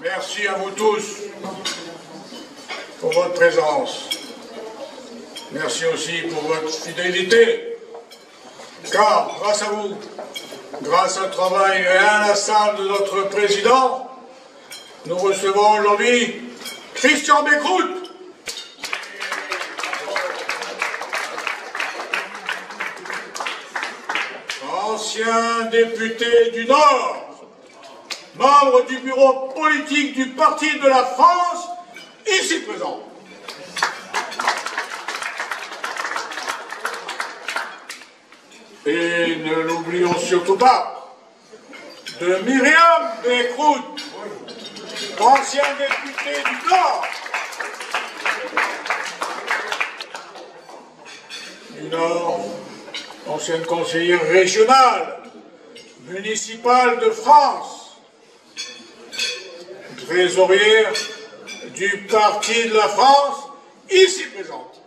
Merci à vous tous pour votre présence. Merci aussi pour votre fidélité, car grâce à vous, grâce au travail inlassable de notre président, nous recevons aujourd'hui Christian Becquerout. Ancien député du Nord, membre du bureau politique du Parti de la France, ici présent. Et ne l'oublions surtout pas, de Myriam Becquerout, ancien député du Nord. Du Nord, ancienne conseillère régionale, municipale de France, trésorière du Parti de la France, ici présente.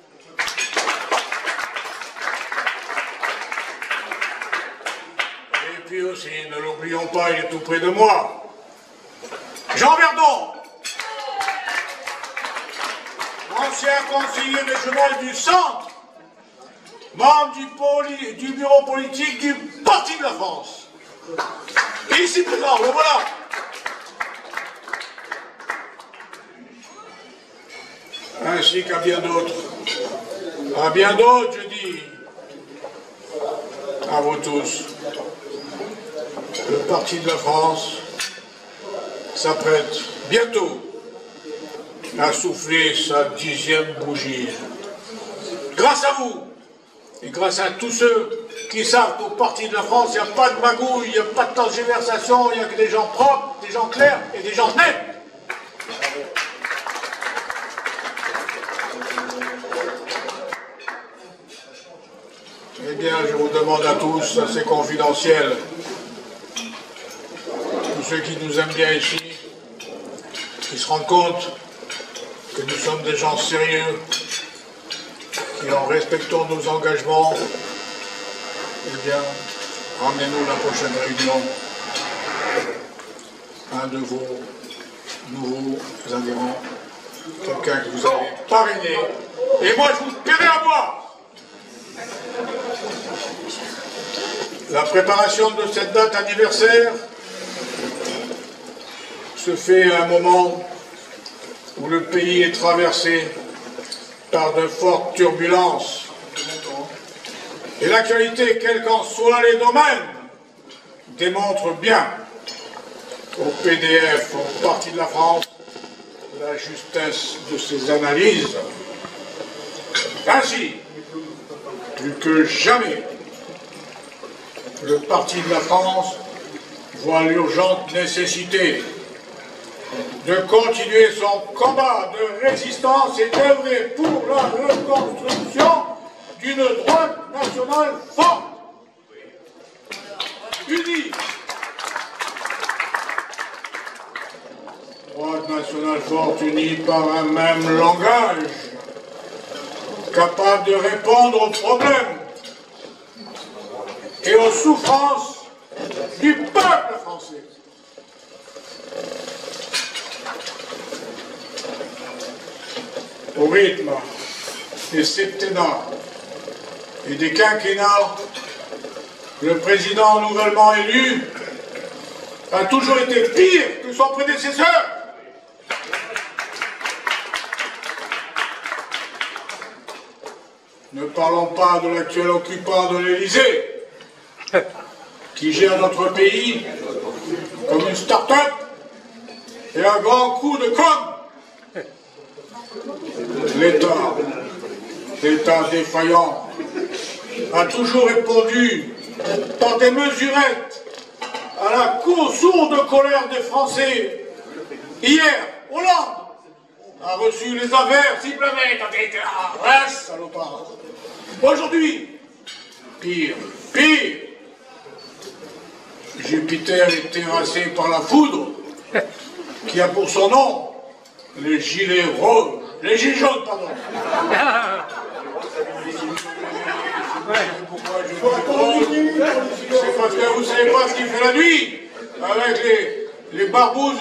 Et puis aussi, ne l'oublions pas, il est tout près de moi, Jean Verdon, ancien conseiller régional du Centre, membre du bureau politique du Parti de la France. Et ici présent, le voilà. Ainsi qu'à bien d'autres. À bien d'autres, je dis, à vous tous. Le Parti de la France s'apprête bientôt à souffler sa 10e bougie. Grâce à vous, et grâce à tous ceux qui savent qu'au Parti de la France, il n'y a pas de magouille, il n'y a pas de tergiversation, il n'y a que des gens propres, des gens clairs et des gens nets. Eh bien, je vous demande à tous, ça c'est confidentiel, tous ceux qui nous aiment bien ici, qui se rendent compte que nous sommes des gens sérieux, et en respectant nos engagements, eh bien, ramenez-nous la prochaine réunion un de vos nouveaux adhérents, quelqu'un que vous avez parrainé, et moi je vous paierai à boire. La préparation de cette date anniversaire se fait à un moment où le pays est traversé par de fortes turbulences. Et l'actualité, quels qu'en soient les domaines, démontre bien au PDF, au Parti de la France, la justesse de ses analyses. Ainsi, plus que jamais, le Parti de la France voit l'urgente nécessité de continuer son combat de résistance et d'œuvrer pour la reconstruction d'une droite nationale forte, unie. Droite nationale forte, unie par un même langage, capable de répondre aux problèmes et aux souffrances du peuple français. Au rythme des septennats et des quinquennats, le président nouvellement élu a toujours été pire que son prédécesseur. Ne parlons pas de l'actuel occupant de l'Élysée, qui gère notre pays comme une start-up et un grand coup de com'. L'État défaillant, a toujours répondu par des mesurettes à la sourde colère des Français. Hier, Hollande a reçu les affaires simplement salopard. Aujourd'hui, pire, Jupiter est terrassé par la foudre, qui a pour son nom les gilets rouges, les gilets jaunes, pardon. Pourquoi je dis rouge? C'est parce que vous ne savez pas ce qu'il fait la nuit, avec les barbouzes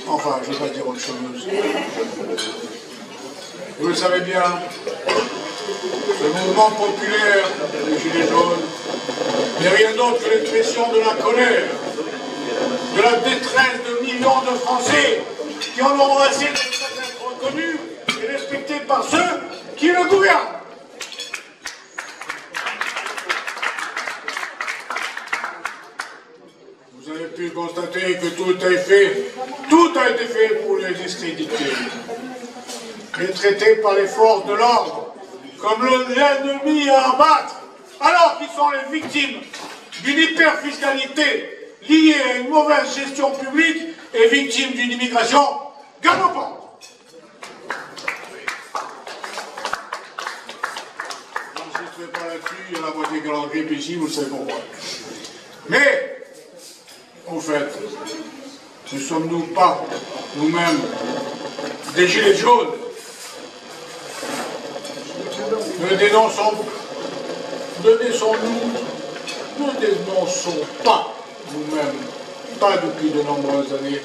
Enfin, je ne vais pas dire autre chose. Vous le savez bien, ce mouvement populaire des Gilets jaunes n'est rien d'autre que l'expression de la colère, de la détresse de millions de Français qui en ont assez d'être reconnus et respectés par ceux qui le gouvernent. Vous avez pu constater que tout a été fait pour les discréditer. Les traiter par les forces de l'ordre comme l'ennemi à abattre, alors qu'ils sont les victimes d'une hyperfiscalité liée à une mauvaise gestion publique et victimes d'une immigration galopante. Je n'insisterai pas là-dessus, il y a la moitié grande grippe ici, vous le savez pourquoi. Mais, au fait, ne sommes-nous pas, nous-mêmes, des gilets jaunes? Ne dénonçons pas nous-mêmes, pas depuis de nombreuses années,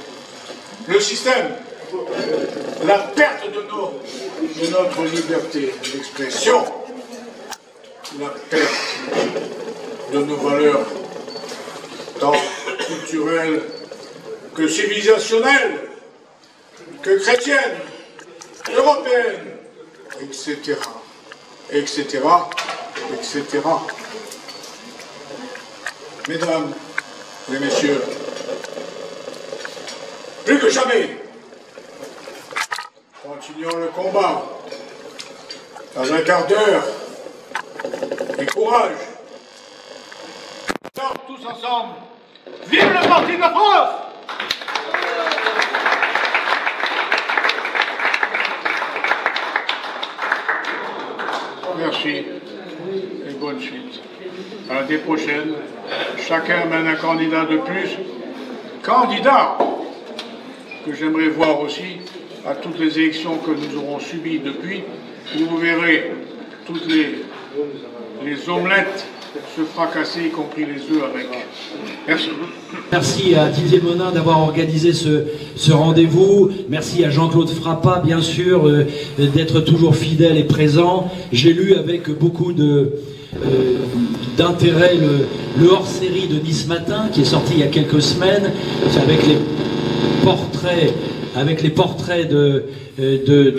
le système, la perte de notre liberté d'expression, la perte de nos valeurs, tant culturelles que civilisationnelles, que chrétiennes, européennes, etc., etc., etc. Mesdames et messieurs, plus que jamais, continuons le combat dans un quart d'heure et courage. Alors, tous ensemble, vive le Parti de la France! Merci et bonne suite. À l'année prochaine, chacun mène un candidat de plus. Candidat que j'aimerais voir aussi à toutes les élections que nous aurons subies depuis, où vous verrez toutes les omelettes se fracasser, y compris les œufs avec. Merci. Merci à Didier Monin d'avoir organisé ce rendez-vous. Merci à Jean-Claude Frappat, bien sûr, d'être toujours fidèle et présent. J'ai lu avec beaucoup d'intérêt le hors-série de Nice Matin, qui est sorti il y a quelques semaines, avec les portraits de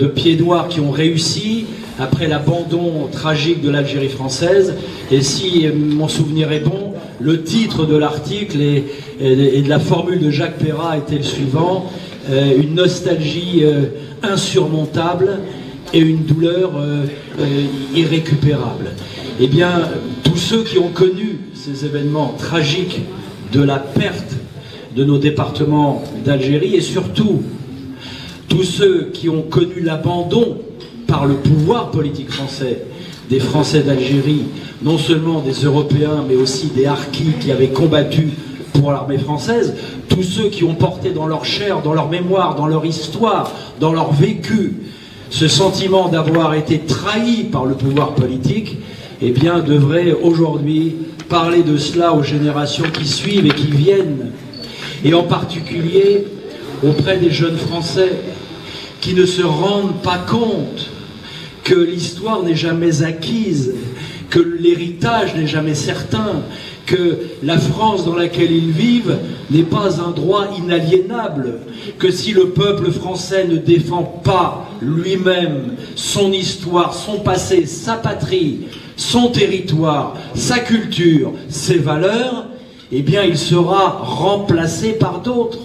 pieds noirs qui ont réussi après l'abandon tragique de l'Algérie française. Et si mon souvenir est bon, le titre de l'article et de la formule de Jacques Perrat était le suivant: une nostalgie insurmontable et une douleur irrécupérable. Eh bien, tous ceux qui ont connu ces événements tragiques de la perte de nos départements d'Algérie, et surtout tous ceux qui ont connu l'abandon par le pouvoir politique français des Français d'Algérie, non seulement des Européens, mais aussi des harkis qui avaient combattu pour l'armée française, tous ceux qui ont porté dans leur chair, dans leur mémoire, dans leur histoire, dans leur vécu, ce sentiment d'avoir été trahi par le pouvoir politique, eh bien, devraient aujourd'hui parler de cela aux générations qui suivent et qui viennent, et en particulier auprès des jeunes Français qui ne se rendent pas compte que l'histoire n'est jamais acquise, que l'héritage n'est jamais certain, que la France dans laquelle ils vivent n'est pas un droit inaliénable, que si le peuple français ne défend pas lui-même son histoire, son passé, sa patrie, son territoire, sa culture, ses valeurs, eh bien il sera remplacé par d'autres.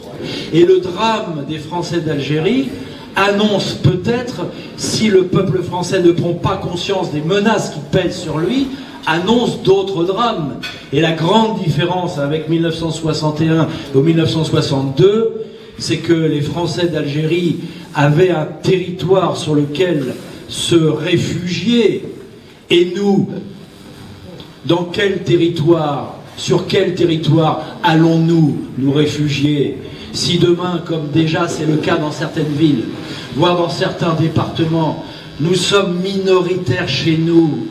Et le drame des Français d'Algérie annonce peut-être, si le peuple français ne prend pas conscience des menaces qui pèsent sur lui, annonce d'autres drames. Et la grande différence avec 1961 ou 1962, c'est que les Français d'Algérie avaient un territoire sur lequel se réfugier. Et nous, dans quel territoire, sur quel territoire allons-nous nous réfugier si demain, comme déjà c'est le cas dans certaines villes, voire dans certains départements, nous sommes minoritaires chez nous,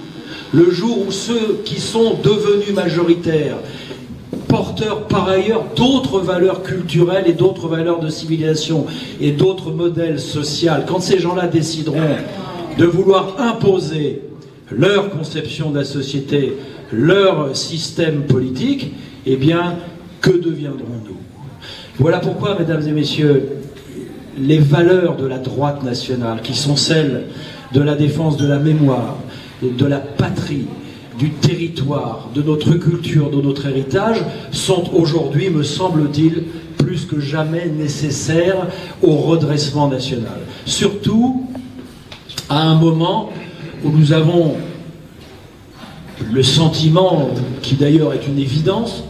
le jour où ceux qui sont devenus majoritaires porteurs par ailleurs d'autres valeurs culturelles et d'autres valeurs de civilisation et d'autres modèles sociaux, quand ces gens-là décideront de vouloir imposer leur conception de la société, leur système politique, eh bien, que deviendrons-nous? Voilà pourquoi, mesdames et messieurs, les valeurs de la droite nationale, qui sont celles de la défense de la mémoire, de la patrie, du territoire, de notre culture, de notre héritage, sont aujourd'hui, me semble-t-il, plus que jamais nécessaires au redressement national. Surtout à un moment où nous avons le sentiment, qui d'ailleurs est une évidence,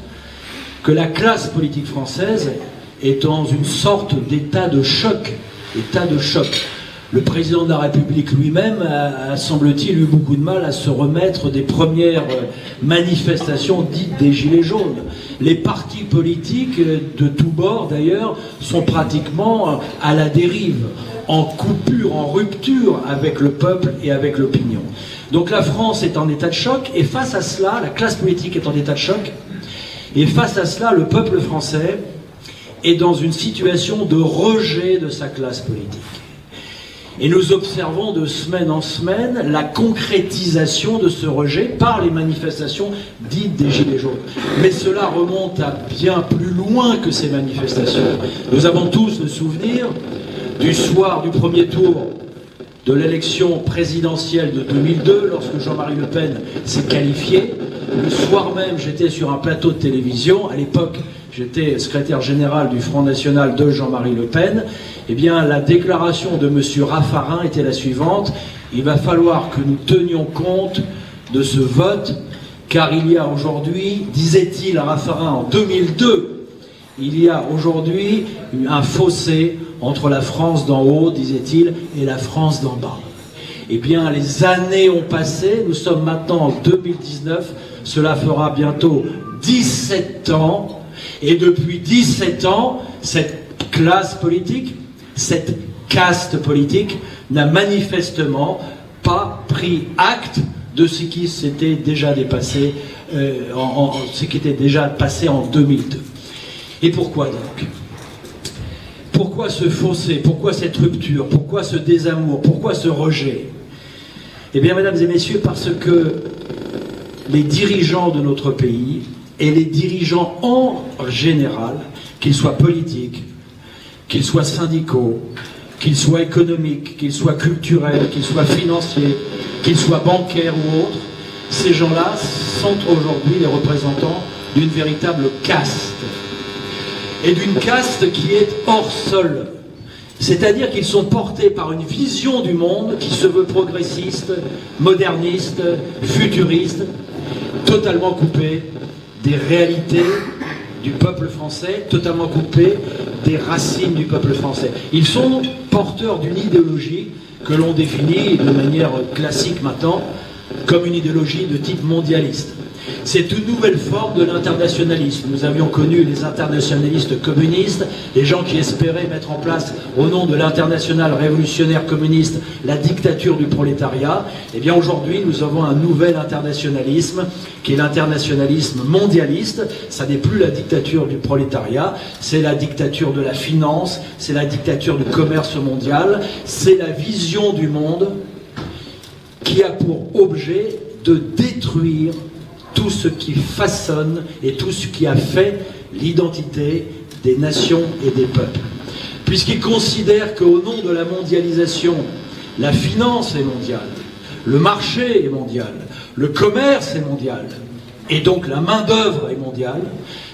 que la classe politique française est dans une sorte d'état de choc. Le président de la République lui-même a, semble-t-il, eu beaucoup de mal à se remettre des premières manifestations dites des Gilets jaunes. Les partis politiques, de tous bords d'ailleurs, sont pratiquement à la dérive, en coupure, en rupture avec le peuple et avec l'opinion. Donc la France est en état de choc, et face à cela, la classe politique est en état de choc, et face à cela, le peuple français est dans une situation de rejet de sa classe politique. Et nous observons de semaine en semaine la concrétisation de ce rejet par les manifestations dites des Gilets jaunes. Mais cela remonte à bien plus loin que ces manifestations. Nous avons tous le souvenir du soir du premier tour de l'élection présidentielle de 2002, lorsque Jean-Marie Le Pen s'est qualifié. Le soir même, j'étais sur un plateau de télévision. À l'époque, j'étais secrétaire général du Front National de Jean-Marie Le Pen. Eh bien, la déclaration de M. Raffarin était la suivante: il va falloir que nous tenions compte de ce vote, car il y a aujourd'hui, disait-il à Raffarin en 2002, il y a aujourd'hui un fossé entre la France d'en haut, disait-il, et la France d'en bas. Eh bien, les années ont passé, nous sommes maintenant en 2019, cela fera bientôt 17 ans, et depuis 17 ans, cette classe politique, cette caste politique n'a manifestement pas pris acte de ce qui s'était déjà dépassé, ce qui était déjà passé en 2002. Et pourquoi donc? Pourquoi ce fossé? Pourquoi cette rupture? Pourquoi ce désamour? Pourquoi ce rejet? Eh bien, mesdames et messieurs, parce que les dirigeants de notre pays, et les dirigeants en général, qu'ils soient politiques, qu'ils soient syndicaux, qu'ils soient économiques, qu'ils soient culturels, qu'ils soient financiers, qu'ils soient bancaires ou autres, ces gens-là sont aujourd'hui les représentants d'une véritable caste. Et d'une caste qui est hors sol. C'est-à-dire qu'ils sont portés par une vision du monde qui se veut progressiste, moderniste, futuriste, totalement coupée des réalités du peuple français, totalement coupée des racines du peuple français. Ils sont porteurs d'une idéologie que l'on définit de manière classique maintenant comme une idéologie de type mondialiste. C'est une nouvelle forme de l'internationalisme. Nous avions connu les internationalistes communistes, les gens qui espéraient mettre en place, au nom de l'internationale révolutionnaire communiste, la dictature du prolétariat. Eh bien aujourd'hui, nous avons un nouvel internationalisme, qui est l'internationalisme mondialiste. Ça n'est plus la dictature du prolétariat, c'est la dictature de la finance, c'est la dictature du commerce mondial, c'est la vision du monde qui a pour objet de détruire tout ce qui façonne et tout ce qui a fait l'identité des nations et des peuples. Puisqu'ils considèrent qu'au nom de la mondialisation, la finance est mondiale, le marché est mondial, le commerce est mondial, et donc la main-d'œuvre est mondiale,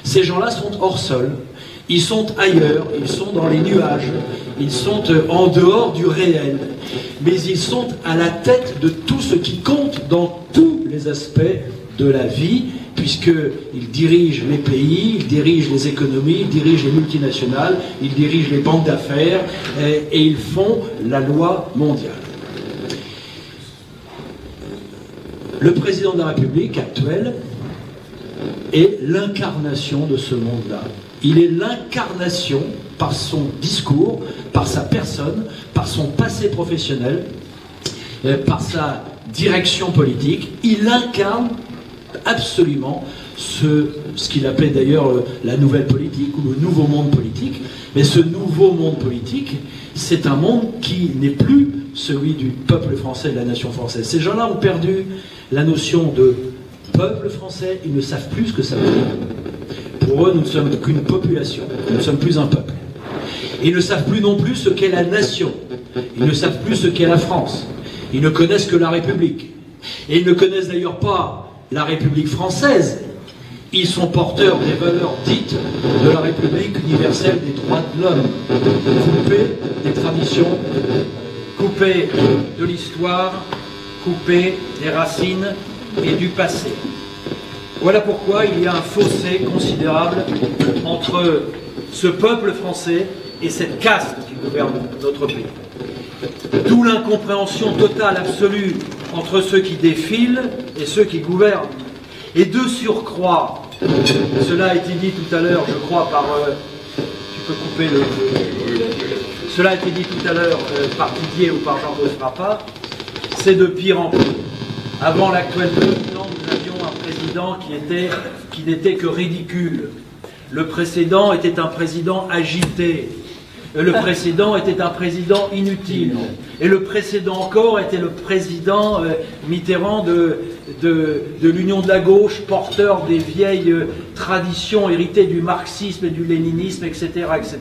ces gens-là sont hors sol, ils sont ailleurs, ils sont dans les nuages, ils sont en dehors du réel, mais ils sont à la tête de tout ce qui compte dans tous les aspects de la vie, puisqu'ils dirigent les pays, ils dirigent les économies, ils dirigent les multinationales, ils dirigent les banques d'affaires, et ils font la loi mondiale. Le président de la République actuel est l'incarnation de ce monde-là. Il est l'incarnation, par son discours, par sa personne, par son passé professionnel, par sa direction politique, il incarne absolument ce qu'il appelait d'ailleurs la nouvelle politique ou le nouveau monde politique. Mais ce nouveau monde politique, c'est un monde qui n'est plus celui du peuple français, de la nation française. Ces gens-là ont perdu la notion de peuple français, ils ne savent plus ce que ça veut dire. Pour eux, nous ne sommes qu'une population, nous ne sommes plus un peuple. Ils ne savent plus non plus ce qu'est la nation, ils ne savent plus ce qu'est la France, ils ne connaissent que la République. Et ils ne connaissent d'ailleurs pas la République française. Ils sont porteurs des valeurs dites de la République universelle des droits de l'homme, coupés des traditions, coupés de l'histoire, coupés des racines et du passé. Voilà pourquoi il y a un fossé considérable entre ce peuple français et cette caste qui gouverne notre pays. D'où l'incompréhension totale, absolue, entre ceux qui défilent et ceux qui gouvernent. Et de surcroît, cela a été dit tout à l'heure, je crois, par... tu peux couper le... Cela a été dit tout à l'heure par Didier ou par Jean-Claude Frappa, c'est de pire en pire. Avant l'actuel président, nous avions un président qui n'était que ridicule. Le précédent était un président agité. Le précédent était un président inutile. Et le précédent encore était le président Mitterrand de l'Union de la gauche, porteur des vieilles traditions héritées du marxisme et du léninisme, etc., etc.,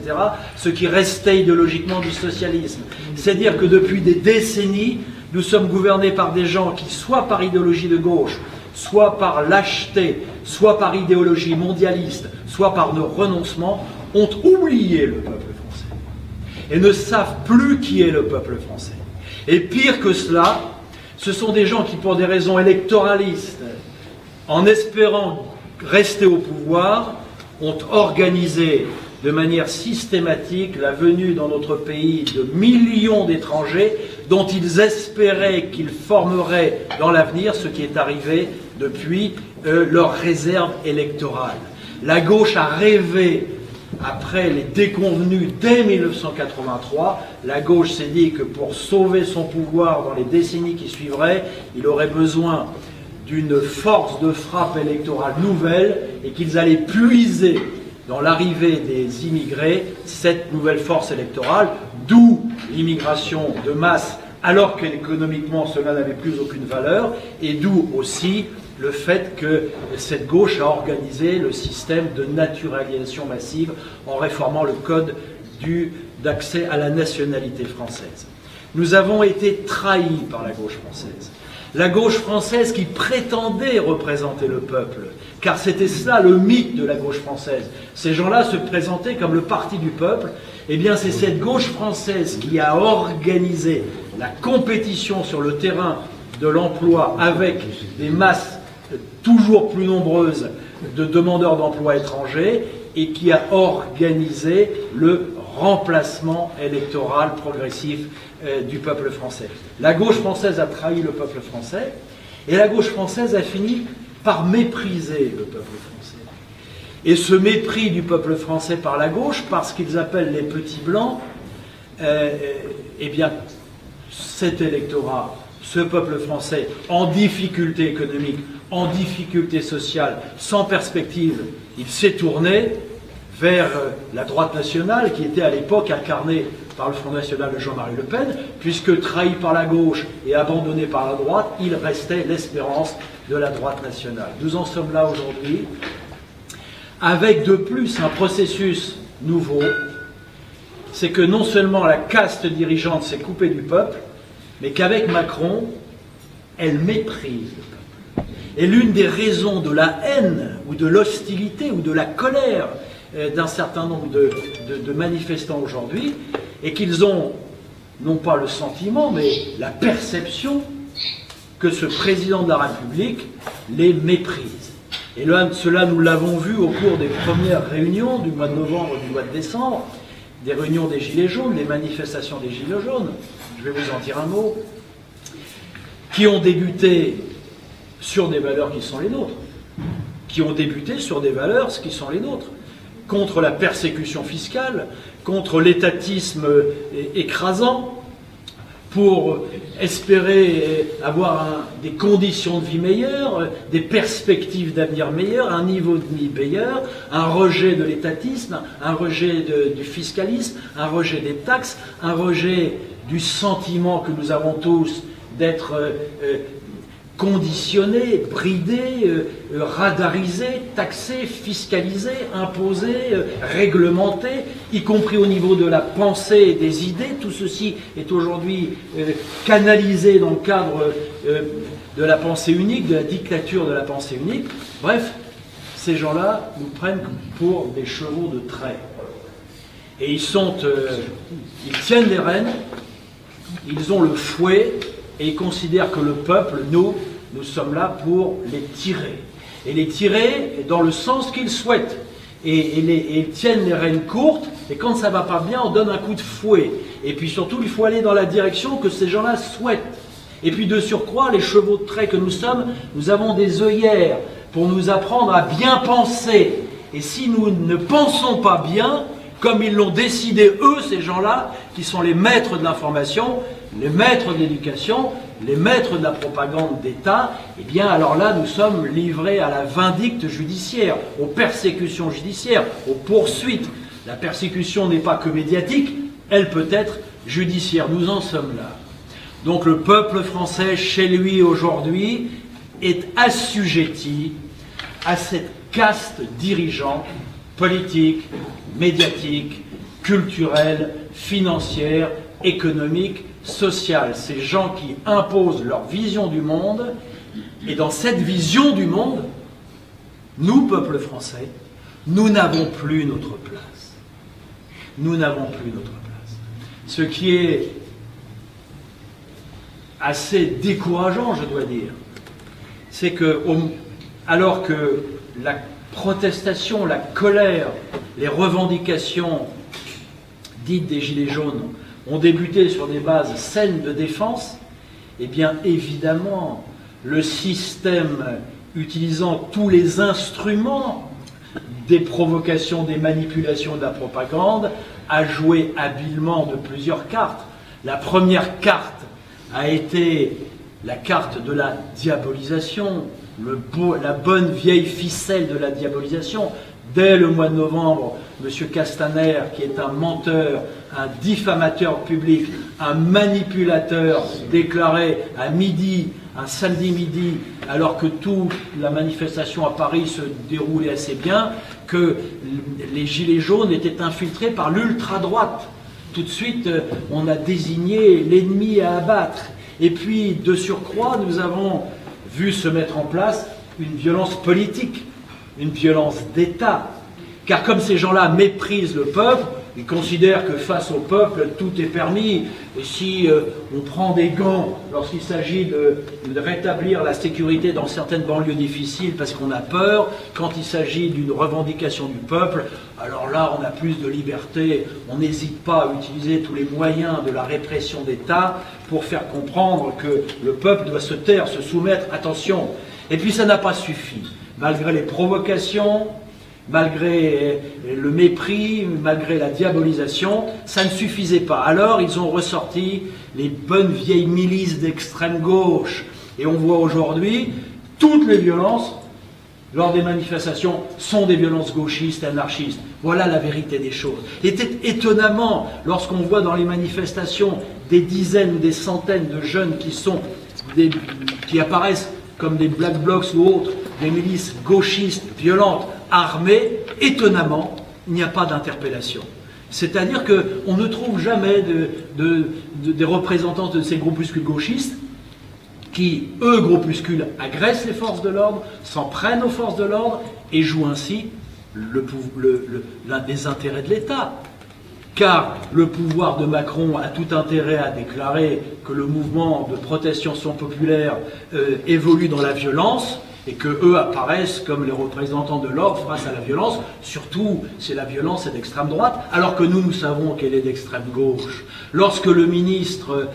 ce qui restait idéologiquement du socialisme. C'est-à-dire que depuis des décennies, nous sommes gouvernés par des gens qui, soit par idéologie de gauche, soit par lâcheté, soit par idéologie mondialiste, soit par nos renoncements, ont oublié le peuple français et ne savent plus qui est le peuple français. Et pire que cela, ce sont des gens qui, pour des raisons électoralistes, en espérant rester au pouvoir, ont organisé de manière systématique la venue dans notre pays de millions d'étrangers dont ils espéraient qu'ils formeraient dans l'avenir ce qui est arrivé depuis leur réserve électorale. La gauche a rêvé, après les déconvenus dès 1983, la gauche s'est dit que pour sauver son pouvoir dans les décennies qui suivraient, il aurait besoin d'une force de frappe électorale nouvelle et qu'ils allaient puiser dans l'arrivée des immigrés cette nouvelle force électorale, d'où l'immigration de masse alors qu'économiquement cela n'avait plus aucune valeur, et d'où aussi le fait que cette gauche a organisé le système de naturalisation massive en réformant le code d'accès à la nationalité française. Nous avons été trahis par la gauche française. La gauche française qui prétendait représenter le peuple, car c'était cela le mythe de la gauche française. Ces gens-là se présentaient comme le parti du peuple. Eh bien, c'est cette gauche française qui a organisé la compétition sur le terrain de l'emploi avec des masses toujours plus nombreuses de demandeurs d'emploi étrangers et qui a organisé le remplacement électoral progressif du peuple français. La gauche française a trahi le peuple français et la gauche française a fini par mépriser le peuple français. Et ce mépris du peuple français par la gauche, parce qu'ils appellent les petits blancs, eh bien, cet électorat, ce peuple français, en difficulté économique, en difficulté sociale, sans perspective, il s'est tourné vers la droite nationale, qui était à l'époque incarnée par le Front National de Jean-Marie Le Pen, puisque trahi par la gauche et abandonné par la droite, il restait l'espérance de la droite nationale. Nous en sommes là aujourd'hui, avec de plus un processus nouveau, c'est que non seulement la caste dirigeante s'est coupée du peuple, mais qu'avec Macron, elle méprise le peuple. Et l'une des raisons de la haine, ou de l'hostilité, ou de la colère d'un certain nombre de manifestants aujourd'hui, est qu'ils ont, non pas le sentiment, mais la perception que ce président de la République les méprise. Et là, cela, nous l'avons vu au cours des premières réunions du mois de novembre et du mois de décembre, des réunions des Gilets jaunes, des manifestations des Gilets jaunes, je vais vous en dire un mot, qui ont débuté sur des valeurs qui sont les nôtres, qui ont débuté sur des valeurs qui sont les nôtres, contre la persécution fiscale, contre l'étatisme écrasant, pour espérer avoir des conditions de vie meilleures, des perspectives d'avenir meilleures, un niveau de vie meilleur, un rejet de l'étatisme, un rejet du fiscalisme, un rejet des taxes, un rejet du sentiment que nous avons tous d'être conditionnés, bridés, radarisés, taxés, fiscalisés, imposés, réglementés, y compris au niveau de la pensée et des idées. Tout ceci est aujourd'hui canalisé dans le cadre de la pensée unique, de la dictature de la pensée unique. Bref, ces gens-là nous prennent pour des chevaux de trait. Et ils tiennent les rênes, ils ont le fouet, et ils considèrent que le peuple, nous sommes là pour les tirer. Et les tirer dans le sens qu'ils souhaitent. Et ils tiennent les rênes courtes, et quand ça ne va pas bien, on donne un coup de fouet. Et puis surtout, il faut aller dans la direction que ces gens-là souhaitent. Et puis de surcroît, les chevaux de trait que nous sommes, nous avons des œillères pour nous apprendre à bien penser. Et si nous ne pensons pas bien, comme ils l'ont décidé eux, ces gens-là, qui sont les maîtres de l'information, les maîtres de l'éducation, les maîtres de la propagande d'État, eh bien alors là nous sommes livrés à la vindicte judiciaire, aux persécutions judiciaires, aux poursuites. La persécution n'est pas que médiatique, elle peut être judiciaire. Nous en sommes là. Donc le peuple français, chez lui aujourd'hui, est assujetti à cette caste dirigeante, politique, médiatique, culturelle, financière, économique, sociale. Ces gens qui imposent leur vision du monde, et dans cette vision du monde, nous, peuple français, nous n'avons plus notre place. Nous n'avons plus notre place. Ce qui est assez décourageant, je dois dire, c'est que, alors que la protestation, la colère, les revendications dites des Gilets jaunes ont débuté sur des bases saines de défense, eh bien évidemment, le système utilisant tous les instruments des provocations, des manipulations, de la propagande, a joué habilement de plusieurs cartes. La première carte a été la carte de la diabolisation, la bonne vieille ficelle de la diabolisation. Dès le mois de novembre, M. Castaner, qui est un menteur, un diffamateur public, un manipulateur, déclarait à midi, un samedi midi, alors que toute la manifestation à Paris se déroulait assez bien, que les Gilets jaunes étaient infiltrés par l'ultra-droite. Tout de suite, on a désigné l'ennemi à abattre. Et puis, de surcroît, nous avons vu se mettre en place une violence politique, une violence d'État. Car comme ces gens-là méprisent le peuple, ils considèrent que face au peuple, tout est permis. Et si on prend des gants lorsqu'il s'agit de rétablir la sécurité dans certaines banlieues difficiles parce qu'on a peur, quand il s'agit d'une revendication du peuple, alors là on a plus de liberté, on n'hésite pas à utiliser tous les moyens de la répression d'État pour faire comprendre que le peuple doit se taire, se soumettre, attention. Et puis ça n'a pas suffi. Malgré les provocations, malgré le mépris, malgré la diabolisation, ça ne suffisait pas. Alors ils ont ressorti les bonnes vieilles milices d'extrême gauche. Et on voit aujourd'hui toutes les violences lors des manifestations sont des violences gauchistes et anarchistes. Voilà la vérité des choses. Et étonnamment, lorsqu'on voit dans les manifestations des dizaines ou des centaines de jeunes qui apparaissent comme des black blocs ou autres, des milices gauchistes, violentes, armées, étonnamment, il n'y a pas d'interpellation. C'est-à-dire qu'on ne trouve jamais des représentants de ces groupuscules gauchistes qui, eux, groupuscules, agressent les forces de l'ordre, s'en prennent aux forces de l'ordre et jouent ainsi l'un des intérêts de l'État. Car le pouvoir de Macron a tout intérêt à déclarer que le mouvement de protestation populaire évolue dans la violence et qu'eux apparaissent comme les représentants de l'ordre face à la violence. Surtout, c'est la violence est d'extrême droite, alors que nous savons qu'elle est d'extrême gauche. Lorsque le ministre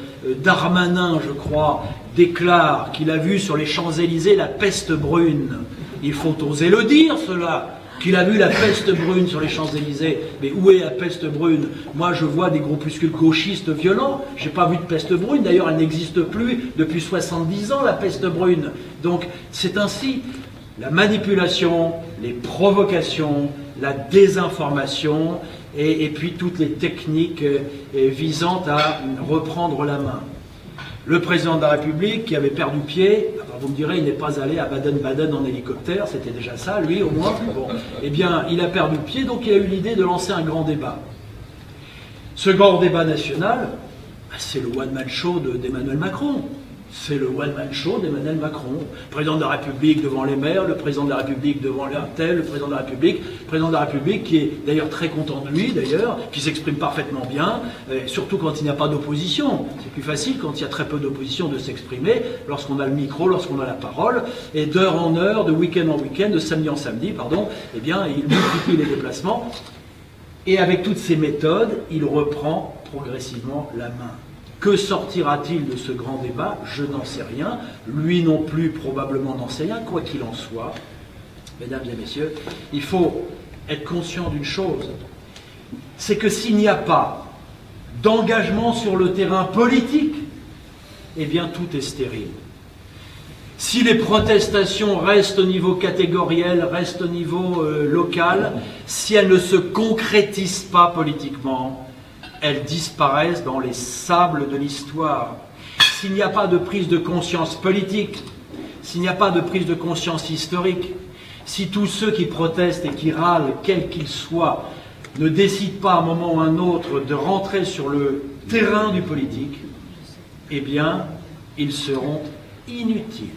Darmanin, je crois, déclare qu'il a vu sur les Champs-Élysées la peste brune, il faut oser le dire cela. qu'il a vu la peste brune sur les Champs-Élysées. Mais où est la peste brune? Moi, je vois des groupuscules gauchistes violents. J'ai pas vu de peste brune. D'ailleurs, elle n'existe plus depuis 70 ans, la peste brune. Donc, c'est ainsi. La manipulation, les provocations, la désinformation, et puis toutes les techniques visant à reprendre la main. Le président de la République, qui avait perdu pied, alors vous me direz, il n'est pas allé à Baden-Baden en hélicoptère, c'était déjà ça, lui, au moins. Bon, eh bien, il a perdu pied, donc il a eu l'idée de lancer un grand débat. Ce grand débat national, c'est le one-man show d'Emmanuel Macron. C'est le one-man show d'Emmanuel Macron. Le président de la République devant les maires, le président de la République devant l'Intel, le président de la République qui est d'ailleurs très content de lui, d'ailleurs, qui s'exprime parfaitement bien, surtout quand il n'y a pas d'opposition. C'est plus facile quand il y a très peu d'opposition de s'exprimer, lorsqu'on a le micro, lorsqu'on a la parole, et d'heure en heure, de week-end en week-end, de samedi en samedi, pardon, eh bien, il multiplie les déplacements, et avec toutes ces méthodes, il reprend progressivement la main. Que sortira-t-il de ce grand débat? Je n'en sais rien. Lui non plus, probablement, n'en sait rien, quoi qu'il en soit. Mesdames et messieurs, il faut être conscient d'une chose. C'est que s'il n'y a pas d'engagement sur le terrain politique, eh bien, tout est stérile. Si les protestations restent au niveau catégoriel, restent au niveau local, si elles ne se concrétisent pas politiquement, elles disparaissent dans les sables de l'histoire. S'il n'y a pas de prise de conscience politique, s'il n'y a pas de prise de conscience historique, si tous ceux qui protestent et qui râlent, quels qu'ils soient, ne décident pas à un moment ou à un autre de rentrer sur le terrain du politique, eh bien, ils seront inutiles.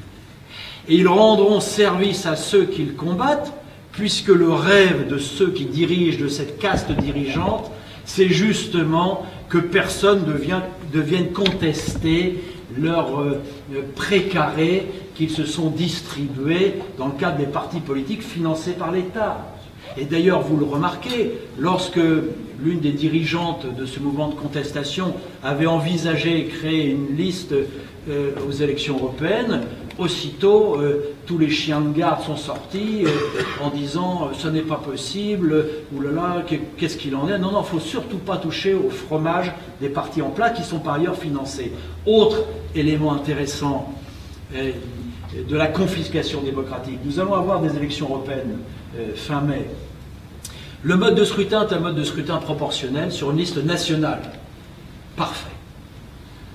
Et ils rendront service à ceux qu'ils combattent, puisque le rêve de ceux qui dirigent, de cette caste dirigeante, c'est justement que personne ne vienne contester leurs précarés qu'ils se sont distribués dans le cadre des partis politiques financés par l'État. Et d'ailleurs, vous le remarquez, lorsque l'une des dirigeantes de ce mouvement de contestation avait envisagé créer une liste aux élections européennes, aussitôt, tous les chiens de garde sont sortis en disant « ce n'est pas possible, oulala, qu'est-ce qu'il en est ?» Non, non, il ne faut surtout pas toucher au fromage des partis en place qui sont par ailleurs financés. Autre élément intéressant de la confiscation démocratique, nous allons avoir des élections européennes fin mai. Le mode de scrutin est un mode de scrutin proportionnel sur une liste nationale. Parfait.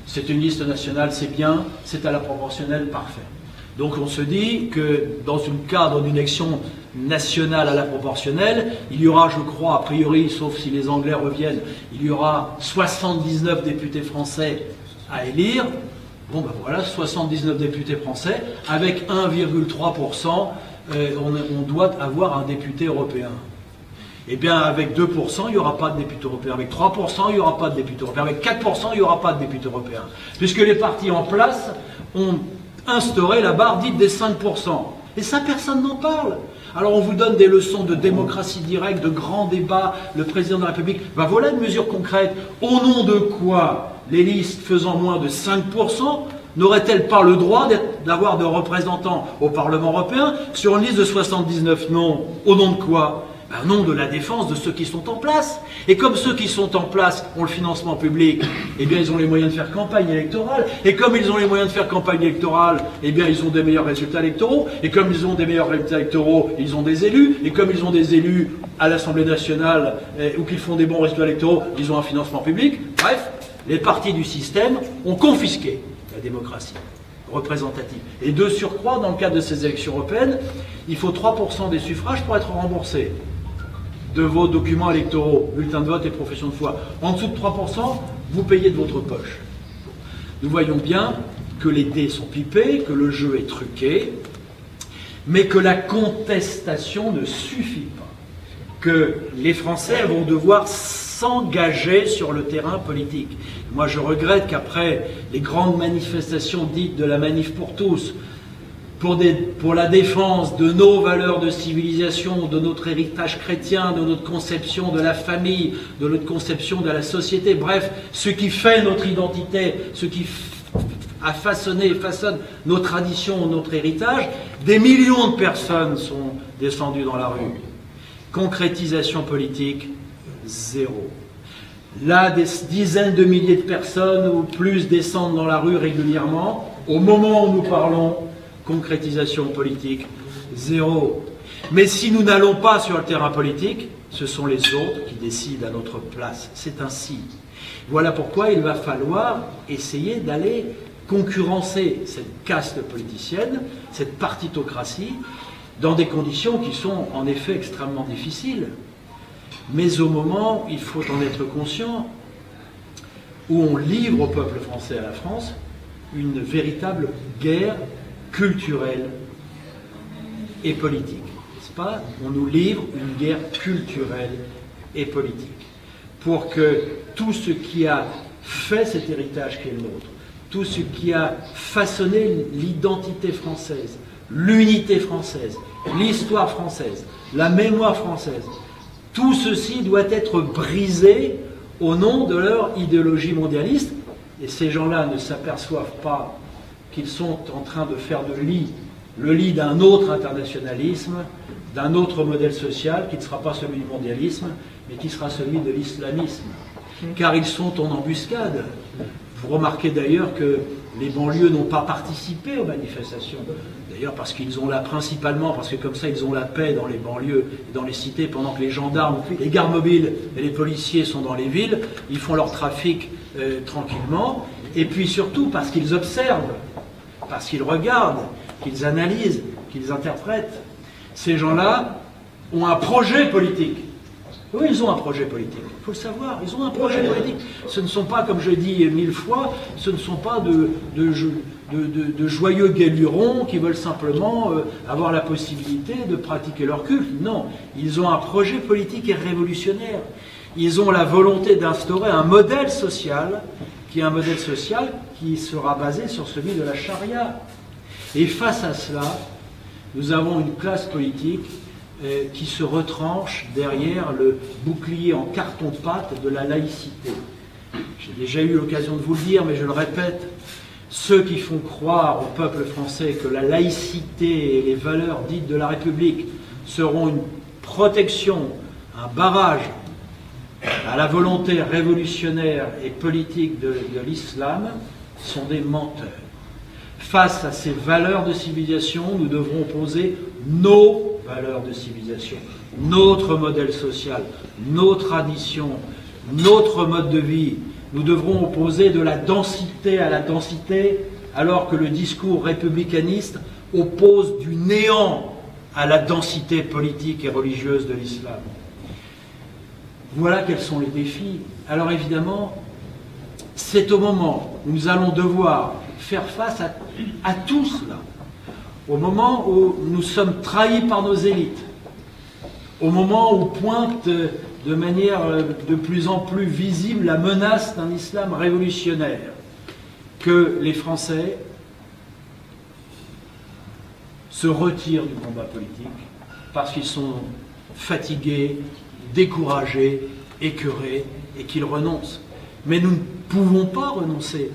C'est une liste nationale, c'est bien, c'est à la proportionnelle, parfait. Donc on se dit que dans le cadre d'une élection nationale à la proportionnelle, il y aura, je crois, a priori, sauf si les Anglais reviennent, il y aura 79 députés français à élire. Bon ben voilà, 79 députés français, avec 1,3%, on doit avoir un député européen. Eh bien, avec 2%, il n'y aura pas de député européen. Avec 3%, il n'y aura pas de député européen. Avec 4%, il n'y aura pas de député européen. Puisque les partis en place ont instauré la barre dite des 5%. Et ça, personne n'en parle. Alors on vous donne des leçons de démocratie directe, de grands débats, le président de la République. Ben voilà une mesure concrète. Au nom de quoi les listes faisant moins de 5% n'auraient-elles pas le droit d'avoir de représentants au Parlement européen sur une liste de 79? Non. Au nom de quoi? Au nom de la défense de ceux qui sont en place. Et comme ceux qui sont en place ont le financement public, eh bien ils ont les moyens de faire campagne électorale. Et comme ils ont les moyens de faire campagne électorale, eh bien ils ont des meilleurs résultats électoraux. Et comme ils ont des meilleurs résultats électoraux, ils ont des élus. Et comme ils ont des élus à l'Assemblée nationale, ou qu'ils font des bons résultats électoraux, ils ont un financement public. Bref, les partis du système ont confisqué la démocratie représentative. Et de surcroît, dans le cadre de ces élections européennes, il faut 3% des suffrages pour être remboursé de vos documents électoraux, bulletins de vote et profession de foi. En dessous de 3%, vous payez de votre poche. Nous voyons bien que les dés sont pipés, que le jeu est truqué, mais que la contestation ne suffit pas. Que les Français vont devoir s'engager sur le terrain politique. Moi, je regrette qu'après les grandes manifestations dites de la Manif pour tous, pour la défense de nos valeurs de civilisation, de notre héritage chrétien, de notre conception de la famille, de notre conception de la société, bref, ce qui fait notre identité, ce qui a façonné et façonne nos traditions, notre héritage, des millions de personnes sont descendues dans la rue. Concrétisation politique, zéro. Là, des dizaines de milliers de personnes ou plus descendent dans la rue régulièrement. Au moment où nous parlons, concrétisation politique, zéro. Mais si nous n'allons pas sur le terrain politique, ce sont les autres qui décident à notre place. C'est ainsi. Voilà pourquoi il va falloir essayer d'aller concurrencer cette caste politicienne, cette partitocratie, dans des conditions qui sont en effet extrêmement difficiles. Mais au moment, il faut en être conscient, où on livre au peuple français, à la France, une véritable guerre culturelle et politique. N'est-ce pas? On nous livre une guerre culturelle et politique. Pour que tout ce qui a fait cet héritage qui est le nôtre, tout ce qui a façonné l'identité française, l'unité française, l'histoire française, la mémoire française, tout ceci doit être brisé au nom de leur idéologie mondialiste. Et ces gens-là ne s'aperçoivent pas qu'ils sont en train de faire le lit d'un autre internationalisme, d'un autre modèle social qui ne sera pas celui du mondialisme, mais qui sera celui de l'islamisme. Car ils sont en embuscade. Vous remarquez d'ailleurs que les banlieues n'ont pas participé aux manifestations. D'ailleurs parce qu'ils ont principalement, parce que comme ça ils ont la paix dans les banlieues et dans les cités, pendant que les gendarmes, les gardes mobiles et les policiers sont dans les villes, ils font leur trafic tranquillement. Et puis surtout parce qu'ils observent, parce qu'ils regardent, qu'ils analysent, qu'ils interprètent. Ces gens-là ont un projet politique. Oui, ils ont un projet politique, il faut le savoir, ils ont un projet politique. Ce ne sont pas, comme je dis 1000 fois, ce ne sont pas de joyeux galurons qui veulent simplement avoir la possibilité de pratiquer leur culte. Non, ils ont un projet politique et révolutionnaire. Ils ont la volonté d'instaurer un modèle social qui est un modèle social qui sera basé sur celui de la charia. Et face à cela, nous avons une classe politique qui se retranche derrière le bouclier en carton-pâte de la laïcité. J'ai déjà eu l'occasion de vous le dire, mais je le répète, ceux qui font croire au peuple français que la laïcité et les valeurs dites de la République seront une protection, un barrage à la volonté révolutionnaire et politique de l'islam sont des menteurs. Face à ces valeurs de civilisation, nous devrons opposer nos valeurs de civilisation, notre modèle social, nos traditions, notre mode de vie. Nous devrons opposer de la densité à la densité, alors que le discours républicaniste oppose du néant à la densité politique et religieuse de l'islam. Voilà quels sont les défis. Alors évidemment, c'est au moment où nous allons devoir faire face à tout cela, au moment où nous sommes trahis par nos élites, au moment où pointe de manière de plus en plus visible la menace d'un islam révolutionnaire, que les Français se retirent du combat politique parce qu'ils sont fatigués, découragés, écœurés et qu'ils renoncent. Mais nous ne pouvons pas renoncer.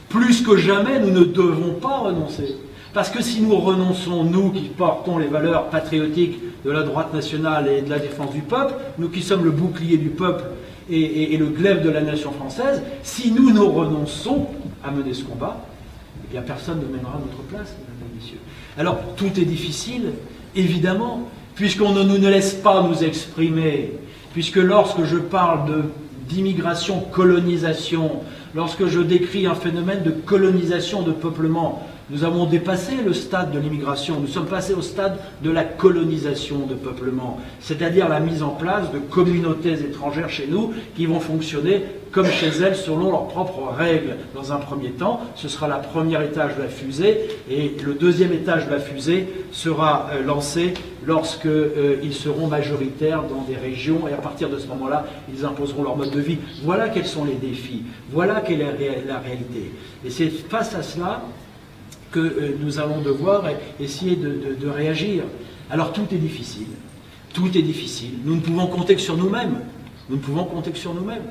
Plus que jamais, nous ne devons pas renoncer. Parce que si nous renonçons, nous qui portons les valeurs patriotiques de la droite nationale et de la défense du peuple, nous qui sommes le bouclier du peuple et le glaive de la nation française, si nous renonçons à mener ce combat, eh bien personne ne mènera à notre place, mesdames et messieurs. Alors tout est difficile, évidemment, puisqu'on ne nous laisse pas nous exprimer, puisque lorsque je parle d'immigration, colonisation, lorsque je décris un phénomène de colonisation, de peuplement, nous avons dépassé le stade de l'immigration, nous sommes passés au stade de la colonisation de peuplement, c'est-à-dire la mise en place de communautés étrangères chez nous qui vont fonctionner comme chez elles selon leurs propres règles. Dans un premier temps, ce sera le premier étage de la fusée et le deuxième étage de la fusée sera lancé lorsqu'ils seront majoritaires dans des régions et à partir de ce moment-là, ils imposeront leur mode de vie. Voilà quels sont les défis, voilà quelle est la réalité. Et c'est face à cela que nous allons devoir essayer de réagir. Alors tout est difficile, nous ne pouvons compter que sur nous-mêmes, nous ne pouvons compter que sur nous-mêmes.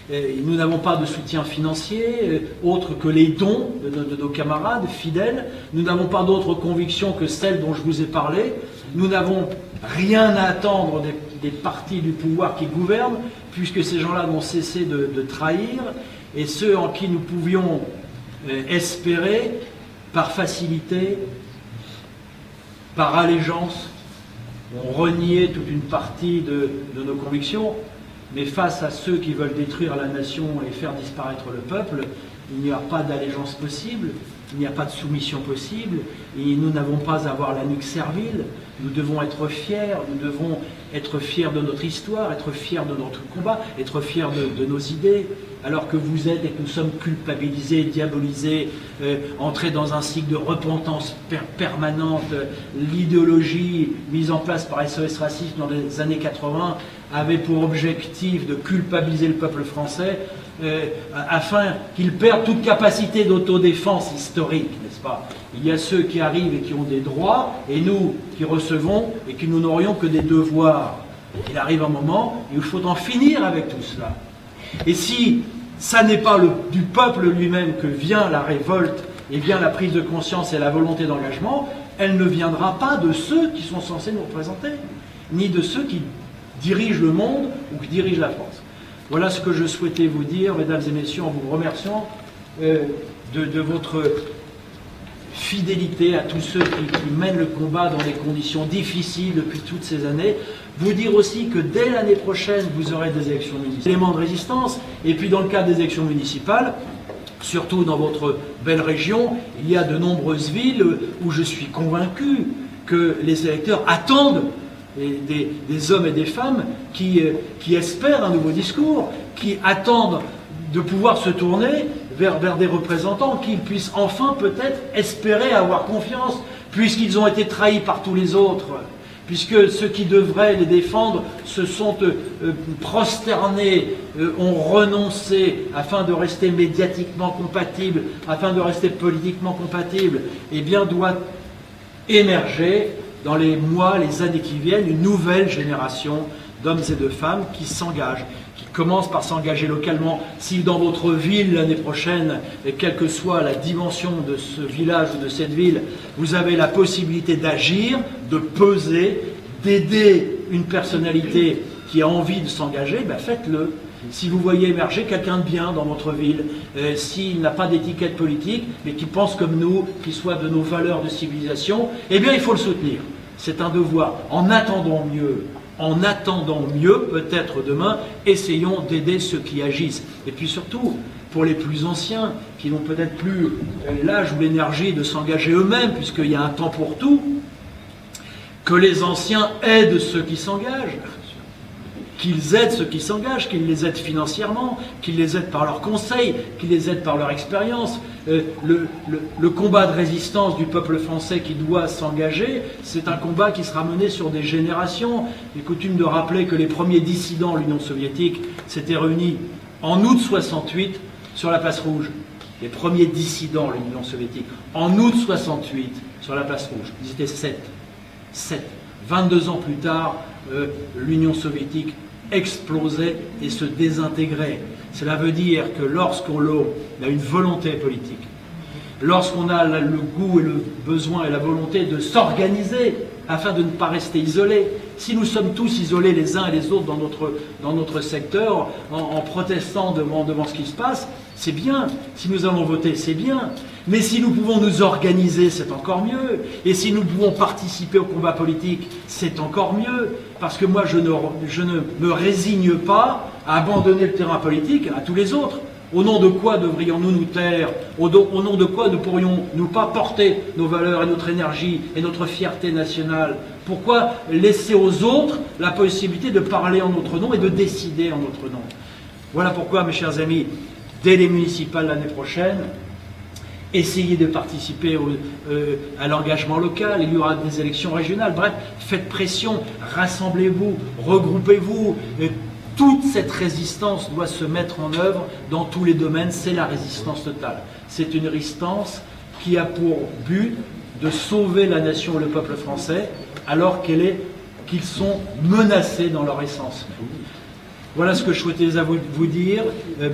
Nous n'avons pas de soutien financier autre que les dons de nos camarades fidèles. Nous n'avons pas d'autres convictions que celles dont je vous ai parlé. Nous n'avons rien à attendre des partis du pouvoir qui gouvernent, puisque ces gens-là n'ont cessé de trahir, et ceux en qui nous pouvions espérer, par facilité, par allégeance, ont renié toute une partie de nos convictions. Mais face à ceux qui veulent détruire la nation et faire disparaître le peuple, il n'y a pas d'allégeance possible, il n'y a pas de soumission possible, et nous n'avons pas à avoir la nuque servile. Nous devons être fiers, nous devons être fiers de notre histoire, être fiers de notre combat, être fiers de nos idées, alors que vous êtes et que nous sommes culpabilisés, diabolisés, entrés dans un cycle de repentance permanente. L'idéologie mise en place par SOS Racisme dans les années 80 avait pour objectif de culpabiliser le peuple français afin qu'il perde toute capacité d'autodéfense historique, n'est-ce pas? Il y a ceux qui arrivent et qui ont des droits, et nous qui recevons et qui nous n'aurions que des devoirs. Il arrive un moment où il faut en finir avec tout cela. Et si ça n'est pas du peuple lui-même que vient la révolte et vient la prise de conscience et la volonté d'engagement, elle ne viendra pas de ceux qui sont censés nous représenter, ni de ceux qui dirigent le monde ou qui dirigent la France. Voilà ce que je souhaitais vous dire, mesdames et messieurs, en vous remerciant de votre fidélité à tous ceux qui mènent le combat dans des conditions difficiles depuis toutes ces années. Vous dire aussi que dès l'année prochaine, vous aurez des élections municipales, éléments de résistance, et puis dans le cadre des élections municipales, surtout dans votre belle région, il y a de nombreuses villes où je suis convaincu que les électeurs attendent des hommes et des femmes qui espèrent un nouveau discours, qui attendent de pouvoir se tourner vers des représentants qui puissent enfin peut-être espérer avoir confiance, puisqu'ils ont été trahis par tous les autres, puisque ceux qui devraient les défendre se sont prosternés, ont renoncé afin de rester médiatiquement compatibles, afin de rester politiquement compatibles. Eh bien, doit émerger dans les mois, les années qui viennent, une nouvelle génération d'hommes et de femmes qui s'engagent, qui commencent par s'engager localement. Si dans votre ville l'année prochaine, et quelle que soit la dimension de ce village ou de cette ville, vous avez la possibilité d'agir, de peser, d'aider une personnalité qui a envie de s'engager, ben faites-le. Si vous voyez émerger quelqu'un de bien dans votre ville, s'il n'a pas d'étiquette politique, mais qui pense comme nous, qui soit de nos valeurs de civilisation, eh bien il faut le soutenir. C'est un devoir. En attendant mieux, peut-être demain, essayons d'aider ceux qui agissent. Et puis surtout, pour les plus anciens, qui n'ont peut-être plus l'âge ou l'énergie de s'engager eux-mêmes, puisqu'il y a un temps pour tout, que les anciens aident ceux qui s'engagent, qu'ils aident ceux qui s'engagent, qu'ils les aident financièrement, qu'ils les aident par leurs conseils, qu'ils les aident par leur expérience. Le combat de résistance du peuple français qui doit s'engager, c'est un combat qui sera mené sur des générations. Il est coutume de rappeler que les premiers dissidents de l'Union soviétique s'étaient réunis en août 68 sur la place Rouge. Les premiers dissidents de l'Union soviétique, en août 68 sur la place Rouge. Ils étaient 7. 22 ans plus tard, l'Union soviétique explosait et se désintégrait. Cela veut dire que lorsqu'on a une volonté politique, lorsqu'on a le goût et le besoin et la volonté de s'organiser afin de ne pas rester isolés, si nous sommes tous isolés les uns et les autres dans notre secteur, en protestant devant ce qui se passe, c'est bien. Si nous allons voter, c'est bien. Mais si nous pouvons nous organiser, c'est encore mieux. Et si nous pouvons participer au combat politique, c'est encore mieux. Parce que moi, je ne me résigne pas à abandonner le terrain politique à tous les autres. Au nom de quoi devrions-nous nous taire? Au nom de quoi ne pourrions-nous pas porter nos valeurs et notre énergie et notre fierté nationale? Pourquoi laisser aux autres la possibilité de parler en notre nom et de décider en notre nom? Voilà pourquoi, mes chers amis, dès les municipales l'année prochaine, essayez de participer à l'engagement local. Il y aura des élections régionales. Bref, faites pression, rassemblez-vous, regroupez-vous. Toute cette résistance doit se mettre en œuvre dans tous les domaines. C'est la résistance totale. C'est une résistance qui a pour but de sauver la nation et le peuple français alors qu'ils sont menacés dans leur essence. Voilà ce que je souhaitais vous dire.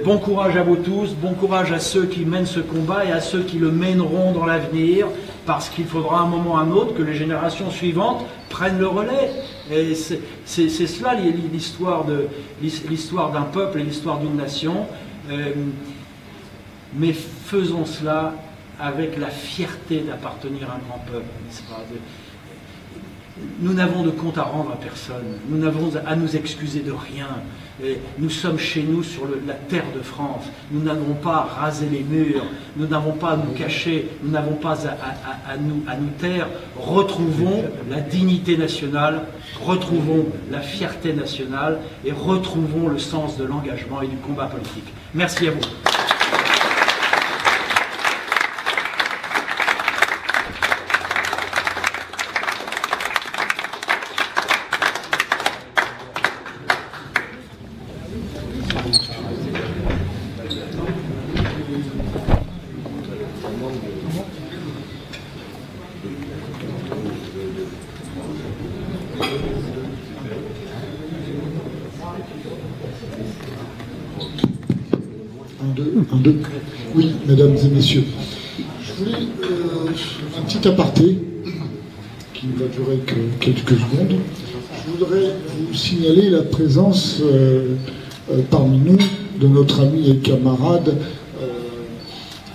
Bon courage à vous tous, bon courage à ceux qui mènent ce combat et à ceux qui le mèneront dans l'avenir, parce qu'il faudra à un moment ou à un autre que les générations suivantes prennent le relais. Et c'est cela l'histoire d'un peuple et l'histoire d'une nation. Mais faisons cela avec la fierté d'appartenir à un grand peuple, n'est-ce pas ? Nous n'avons de compte à rendre à personne, nous n'avons à nous excuser de rien. Et nous sommes chez nous sur la terre de France, nous n'avons pas à raser les murs, nous n'avons pas à nous cacher, nous n'avons pas à nous taire. Retrouvons la dignité nationale, retrouvons la fierté nationale et retrouvons le sens de l'engagement et du combat politique. Merci à vous. Oui, mesdames et messieurs, je voulais un petit aparté qui ne va durer que quelques secondes. Je voudrais vous signaler la présence parmi nous de notre ami et camarade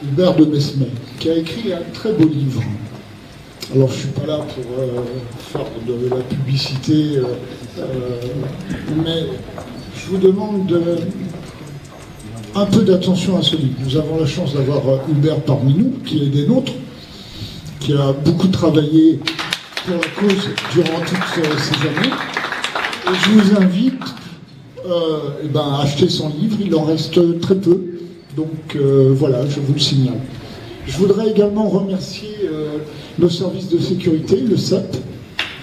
Hubert de Mesmer, qui a écrit un très beau livre. Alors je ne suis pas là pour faire de la publicité, mais je vous demande un peu d'attention à ce livre. Nous avons la chance d'avoir Hubert parmi nous, qui est des nôtres, qui a beaucoup travaillé pour la cause durant toutes ces années. Et je vous invite à acheter son livre, il en reste très peu. Donc voilà, je vous le signale. Je voudrais également remercier nos services de sécurité, le SAP,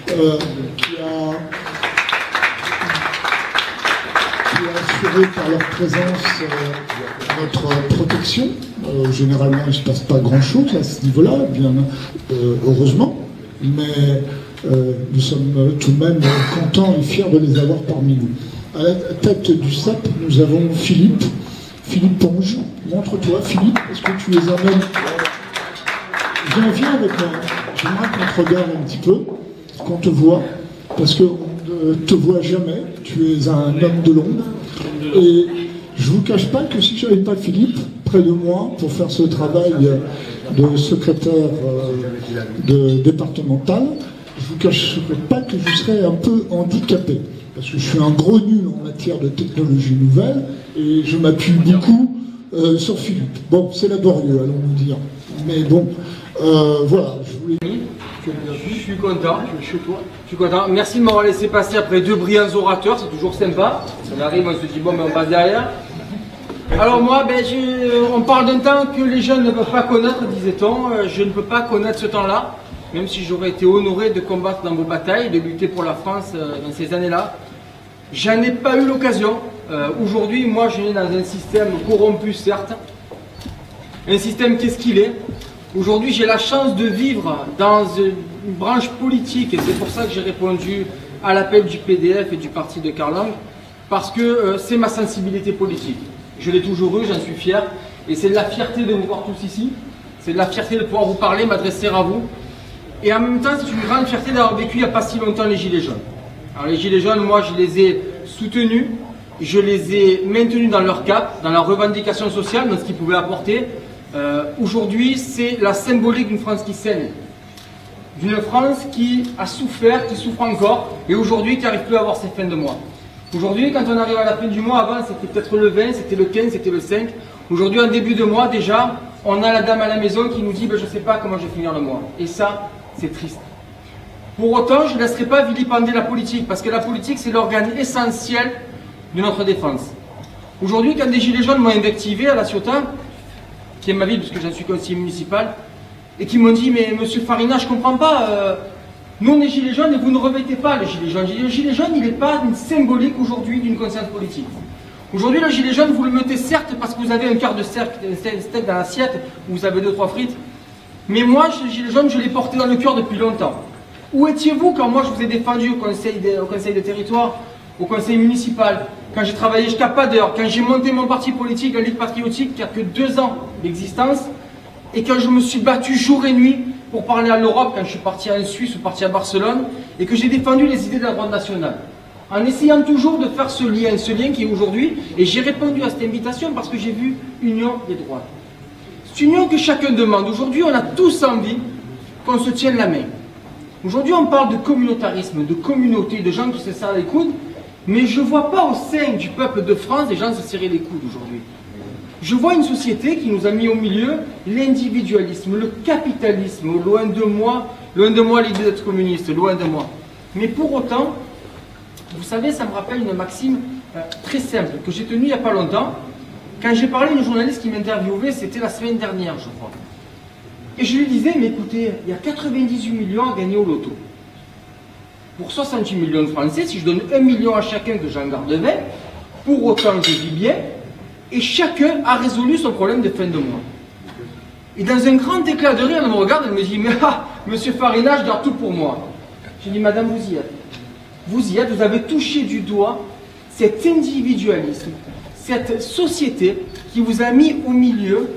qui a assuré par leur présence notre protection. Généralement, il ne se passe pas grand-chose à ce niveau-là, bien heureusement, mais nous sommes tout de même contents et fiers de les avoir parmi nous. À la tête du SAP, nous avons Philippe Ponge. Montre-toi, Philippe, est-ce que tu les amènes? Viens avec moi. J'aimerais qu'on te regarde un petit peu, qu'on te voit, parce qu'on ne te voit jamais. Tu es un homme de l'ombre. Et je ne vous cache pas que si je n'avais pas Philippe près de moi pour faire ce travail de secrétaire départemental, je ne vous cacherai pas que je serais un peu handicapé. Parce que je suis un gros nul en matière de technologie nouvelle et je m'appuie beaucoup sur Philippe. Bon, c'est laborieux, allons-nous dire. Mais bon, voilà, je voulais... Je suis content, je suis chez toi. Je suis content. Merci de m'avoir laissé passer après deux brillants orateurs, c'est toujours sympa. Ça arrive, on se dit bon, ben, on passe derrière. Alors moi, on parle d'un temps que les jeunes ne peuvent pas connaître, disait-on. Je ne peux pas connaître ce temps-là, même si j'aurais été honoré de combattre dans vos batailles, de lutter pour la France dans ces années-là. J'en ai pas eu l'occasion. Aujourd'hui, moi, je suis dans un système corrompu, certes. Un système qu'est-ce qu'il est. Aujourd'hui, j'ai la chance de vivre dans une branche politique, et c'est pour ça que j'ai répondu à l'appel du PDF et du parti de Karl Lang, parce que c'est ma sensibilité politique. Je l'ai toujours eu, j'en suis fier, et c'est de la fierté de vous voir tous ici, c'est de la fierté de pouvoir vous parler, m'adresser à vous, et en même temps, c'est une grande fierté d'avoir vécu il n'y a pas si longtemps les Gilets jaunes. Alors les Gilets jaunes, moi, je les ai soutenus, je les ai maintenus dans leur cap, dans leur revendication sociale, dans ce qu'ils pouvaient apporter. Aujourd'hui, c'est la symbolique d'une France qui saigne, d'une France qui a souffert, qui souffre encore, et aujourd'hui qui n'arrive plus à avoir ses fins de mois. Aujourd'hui, quand on arrive à la fin du mois, avant c'était peut-être le 20, c'était le 15, c'était le 5. Aujourd'hui, en début de mois, déjà, on a la dame à la maison qui nous dit je ne sais pas comment je vais finir le mois. Et ça, c'est triste. Pour autant, je ne laisserai pas vilipender la politique, parce que la politique, c'est l'organe essentiel de notre défense. Aujourd'hui, quand des Gilets jaunes m'ont invectivé à La Ciotat, qui est ma ville, parce que j'en suis conseiller municipal, et qui m'ont dit, mais monsieur Farina, je ne comprends pas, nous on est Gilets jaunes et vous ne revêtez pas le Gilet jaune. Le Gilet jaune, il n'est pas une symbolique aujourd'hui d'une conscience politique. Aujourd'hui, le Gilet jaune, vous le mettez certes parce que vous avez un quart de steak dans l'assiette, où vous avez 2-3 frites, mais moi, le Gilet jaune, je l'ai porté dans le cœur depuis longtemps. Où étiez-vous quand moi je vous ai défendu au conseil des territoires au conseil municipal, quand j'ai travaillé jusqu'à pas d'heure, quand j'ai monté mon parti politique, la Ligue patriotique, qui a que 2 ans d'existence, et quand je me suis battu jour et nuit pour parler à l'Europe, quand je suis parti en Suisse ou parti à Barcelone, et que j'ai défendu les idées de la droite nationale. En essayant toujours de faire ce lien qui est aujourd'hui, et j'ai répondu à cette invitation parce que j'ai vu union des droites. C'est une union que chacun demande. Aujourd'hui, on a tous envie qu'on se tienne la main. Aujourd'hui, on parle de communautarisme, de communauté, de gens qui se serrent les coudes, mais je ne vois pas au sein du peuple de France des gens se serrer les coudes aujourd'hui. Je vois une société qui nous a mis au milieu l'individualisme, le capitalisme, loin de moi l'idée d'être communiste, loin de moi. Mais pour autant, vous savez, ça me rappelle une maxime très simple que j'ai tenue il n'y a pas longtemps. Quand j'ai parlé à une journaliste qui m'interviewait, c'était la semaine dernière, je crois. Et je lui disais, mais écoutez, il y a 98 millions à gagner au loto. Pour 68 millions de Français, si je donne 1 million à chacun que j'en garde 20, pour autant je vis bien, et chacun a résolu son problème de fin de mois. Et dans un grand éclat de rire, elle me regarde, elle me dit, mais monsieur Farina, je garde tout pour moi. J'ai dit, madame, vous y êtes. Vous y êtes, vous avez touché du doigt cet individualisme, cette société qui vous a mis au milieu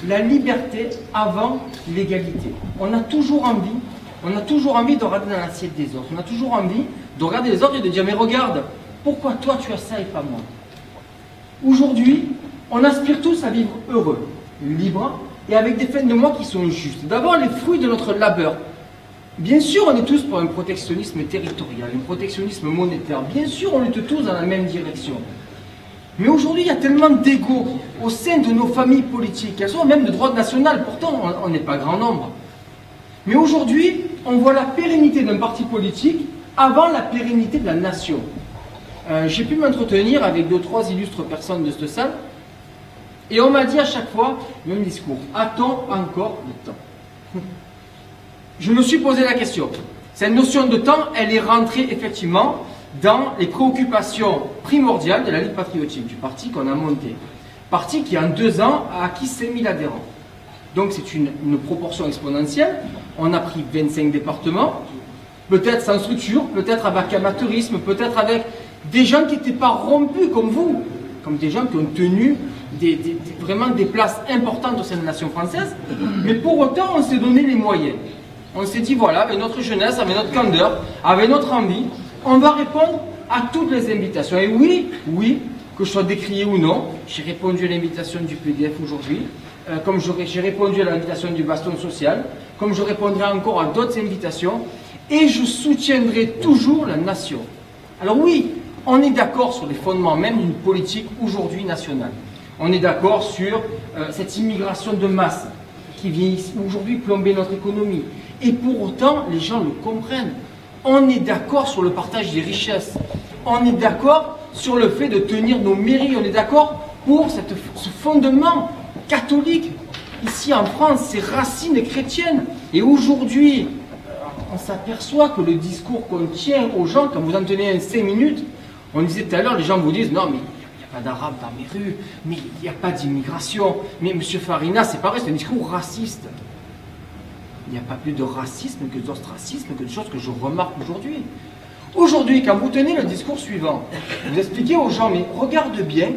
la liberté avant l'égalité. On a toujours envie de regarder dans l'assiette des autres. On a toujours envie de regarder les autres et de dire, mais regarde, pourquoi toi tu as ça et pas moi? Aujourd'hui, on aspire tous à vivre heureux, libre et avec des fins de mois qui sont justes. D'avoir les fruits de notre labeur. Bien sûr, on est tous pour un protectionnisme territorial, un protectionnisme monétaire. Bien sûr, on lutte tous dans la même direction. Mais aujourd'hui, il y a tellement d'ego au sein de nos familles politiques. Elles sont même de droite nationale, pourtant on n'est pas grand nombre. Mais aujourd'hui, on voit la pérennité d'un parti politique avant la pérennité de la nation. J'ai pu m'entretenir avec 2 ou 3 illustres personnes de cette salle, et on m'a dit à chaque fois, le même discours, a-t-on encore le temps? Je me suis posé la question. Cette notion de temps, elle est rentrée effectivement dans les préoccupations primordiales de la Ligue patriotique, du parti qu'on a monté. Parti qui, en 2 ans, a acquis 5000 adhérents. Donc c'est une proportion exponentielle. On a pris 25 départements, peut-être sans structure, peut-être avec amateurisme, peut-être avec des gens qui n'étaient pas rompus comme vous, comme des gens qui ont tenu vraiment des places importantes au sein de la nation française. Mais pour autant, on s'est donné les moyens. On s'est dit, voilà, avec notre jeunesse, avec notre candeur, avec notre envie, on va répondre à toutes les invitations. Et oui, que je sois décrié ou non, j'ai répondu à l'invitation du PDF aujourd'hui, comme j'ai répondu à l'invitation du baston social, comme je répondrai encore à d'autres invitations, et je soutiendrai toujours la nation. Alors oui, on est d'accord sur les fondements même d'une politique aujourd'hui nationale. On est d'accord sur cette immigration de masse qui vient aujourd'hui plomber notre économie. Et pour autant, les gens le comprennent. On est d'accord sur le partage des richesses. On est d'accord sur le fait de tenir nos mairies. On est d'accord pour ce fondement catholique. Ici en France, ces racines chrétiennes. Et aujourd'hui, on s'aperçoit que le discours qu'on tient aux gens, quand vous en tenez 5 minutes, on disait tout à l'heure, les gens vous disent, non mais il n'y a pas d'arabe dans mes rues, mais il n'y a pas d'immigration. Mais M. Farina, c'est pareil, c'est un discours raciste. Il n'y a pas plus de racisme que d'ostracisme, que de choses que je remarque aujourd'hui. Aujourd'hui, quand vous tenez le discours suivant, vous expliquez aux gens, mais regarde bien,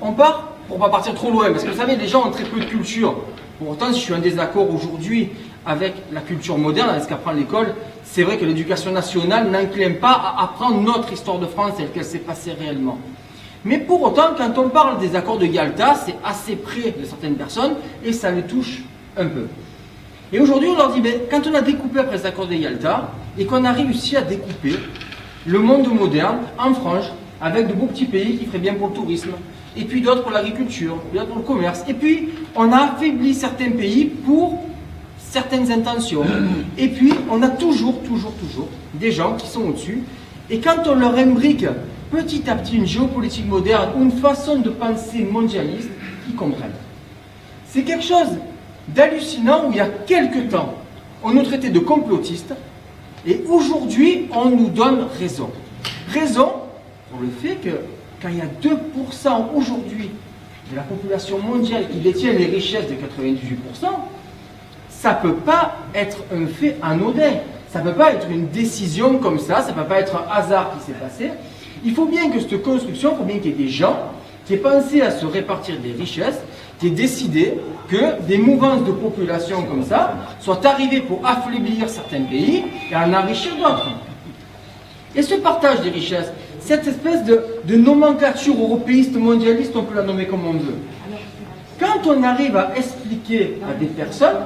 on part, pour ne pas partir trop loin, parce que vous savez, les gens ont très peu de culture. Pour autant, si je suis en désaccord aujourd'hui avec la culture moderne, avec ce qu'apprend l'école, c'est vrai que l'éducation nationale n'incline pas à apprendre notre histoire de France telle qu'elle s'est passée réellement. Mais pour autant, quand on parle des accords de Yalta, c'est assez près de certaines personnes et ça les touche un peu. Et aujourd'hui, on leur dit, ben, quand on a découpé après les accords de Yalta et qu'on a réussi à découper le monde moderne en franges, avec de beaux petits pays qui feraient bien pour le tourisme, et puis d'autres pour l'agriculture, d'autres pour le commerce, et puis on a affaibli certains pays pour certaines intentions, et puis on a toujours des gens qui sont au-dessus, et quand on leur imbrique petit à petit une géopolitique moderne ou une façon de penser mondialiste, ils comprennent. C'est quelque chose d'hallucinant où il y a quelque temps, on nous traitait de complotistes, et aujourd'hui, on nous donne raison. Raison pour le fait que quand il y a 2% aujourd'hui de la population mondiale qui détient les richesses de 98%, ça ne peut pas être un fait anodin. Ça ne peut pas être une décision comme ça ne peut pas être un hasard qui s'est passé. Il faut bien que cette construction, il faut bien qu'il y ait des gens qui aient pensé à se répartir des richesses, qui aient décidé que des mouvances de population comme ça soient arrivées pour affaiblir certains pays et en enrichir d'autres. Et ce partage des richesses, cette espèce de nomenclature européiste, mondialiste, on peut la nommer comme on veut. Quand on arrive à expliquer à des personnes,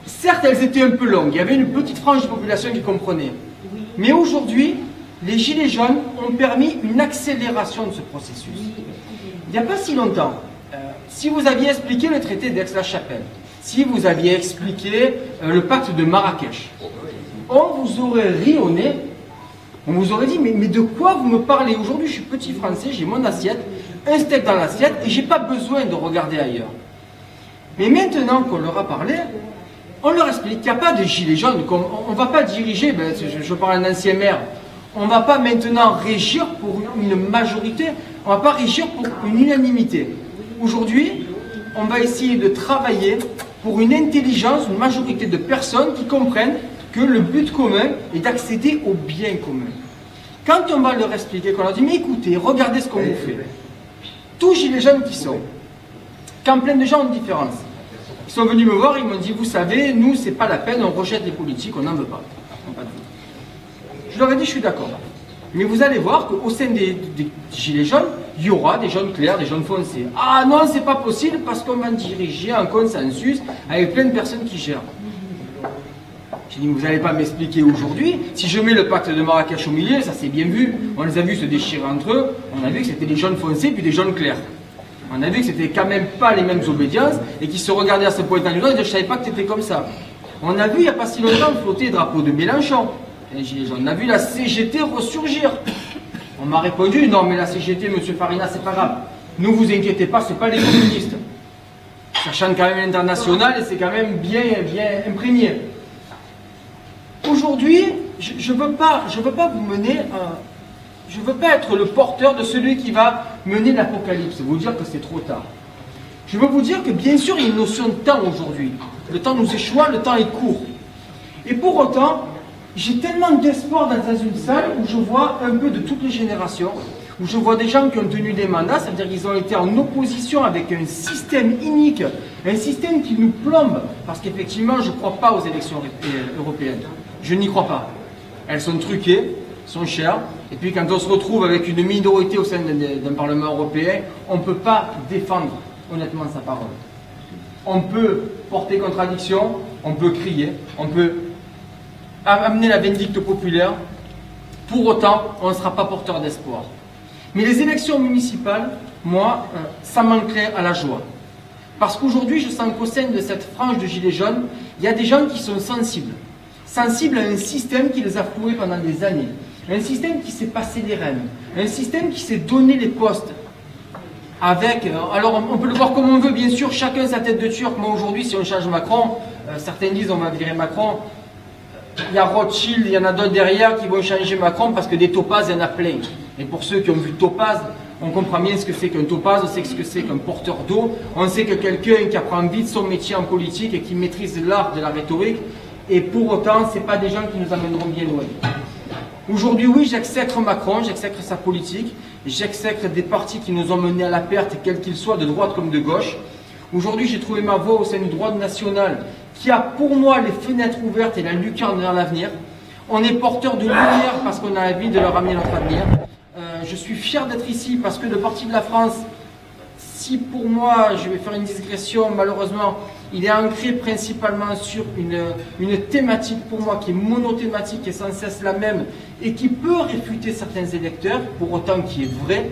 certes elles étaient un peu longues, il y avait une petite frange de population qui comprenait. Mais aujourd'hui, les Gilets jaunes ont permis une accélération de ce processus. Il n'y a pas si longtemps, si vous aviez expliqué le traité d'Aix-la-Chapelle, si vous aviez expliqué le pacte de Marrakech, on vous aurait ri au nez, on vous aurait dit, mais de quoi vous me parlez? Aujourd'hui, je suis petit français, j'ai mon assiette, un steak dans l'assiette, et j'ai pas besoin de regarder ailleurs. Mais maintenant qu'on leur a parlé, on leur explique qu'il n'y a pas de gilets jaunes, on ne va pas diriger, ben, je parle d'un ancien maire, on ne va pas maintenant régir pour une majorité, on ne va pas régir pour une unanimité. Aujourd'hui, on va essayer de travailler pour une intelligence, une majorité de personnes qui comprennent que le but commun est d'accéder au bien commun. Quand on va leur expliquer, qu'on leur dit, mais écoutez, regardez ce qu'on vous fait. Tous gilets jaunes qui sont, quand plein de gens ont une différence, ils sont venus me voir, ils m'ont dit, vous savez, nous, c'est pas la peine, on rejette les politiques, on n'en veut pas. Je leur ai dit, je suis d'accord. Mais vous allez voir qu'au sein des gilets jaunes, il y aura des jaunes clairs, des jaunes foncés. Ah non, c'est pas possible parce qu'on va diriger un consensus avec plein de personnes qui gèrent. J'ai dit, vous n'allez pas m'expliquer aujourd'hui. Si je mets le pacte de Marrakech au milieu, ça s'est bien vu. On les a vus se déchirer entre eux. On a vu que c'était des jaunes foncés puis des jaunes clairs. On a vu que c'était quand même pas les mêmes obédiences et qu'ils se regardaient à ce point du doigt et disaient, je savais pas que c'était comme ça. On a vu il n'y a pas si longtemps flotter les drapeaux de Mélenchon. On a vu la CGT ressurgir. On m'a répondu, non mais la CGT, monsieur Farina, c'est pas grave. Ne vous inquiétez pas, c'est pas les communistes. Ça chante quand même l'international et c'est quand même bien imprégné. Aujourd'hui, je veux pas vous mener, je veux pas être le porteur de celui qui va mener l'apocalypse, vous dire que c'est trop tard. Je veux vous dire que bien sûr il y a une notion de temps aujourd'hui. Le temps nous échoue, le temps est court. Et pour autant, j'ai tellement d'espoir dans une salle où je vois un peu de toutes les générations, où je vois des gens qui ont tenu des mandats, ça veut dire qu'ils ont été en opposition avec un système inique, un système qui nous plombe, parce qu'effectivement je ne crois pas aux élections européennes. Je n'y crois pas. Elles sont truquées, sont chères, et puis quand on se retrouve avec une minorité au sein d'un Parlement européen, on ne peut pas défendre honnêtement sa parole. On peut porter contradiction, on peut crier, on peut amener la vindicte populaire, pour autant, on ne sera pas porteur d'espoir. Mais les élections municipales, moi, ça manquerait à la joie. Parce qu'aujourd'hui, je sens qu'au sein de cette frange de gilets jaunes, il y a des gens qui sont sensibles. Sensibles à un système qui les a floués pendant des années. Un système qui s'est passé les rênes. Un système qui s'est donné les postes. Alors on peut le voir comme on veut, bien sûr, chacun sa tête de turc. Moi aujourd'hui, si on change Macron, certains disent on va virer Macron. Il y a Rothschild, il y en a d'autres derrière qui vont changer Macron parce que des topazes, il y en a plein. Et pour ceux qui ont vu Topaz, on comprend bien ce que c'est qu'un topaz, on sait ce que c'est qu'un porteur d'eau, on sait que quelqu'un qui apprend vite son métier en politique et qui maîtrise l'art de la rhétorique, et pour autant, ce n'est pas des gens qui nous amèneront bien loin. Aujourd'hui, oui, j'exècre Macron, j'exècre sa politique, j'exècre des partis qui nous ont menés à la perte, quels qu'ils soient, de droite comme de gauche. Aujourd'hui, j'ai trouvé ma voie au sein du droit national, qui a pour moi les fenêtres ouvertes et la lucarne vers l'avenir. On est porteur de lumière parce qu'on a envie de leur amener notre avenir. Je suis fier d'être ici parce que le Parti de la France, si pour moi, je vais faire une digression, malheureusement, il est ancré principalement sur une thématique pour moi qui est monothématique, qui est sans cesse la même et qui peut réfuter certains électeurs, pour autant qui est vrai.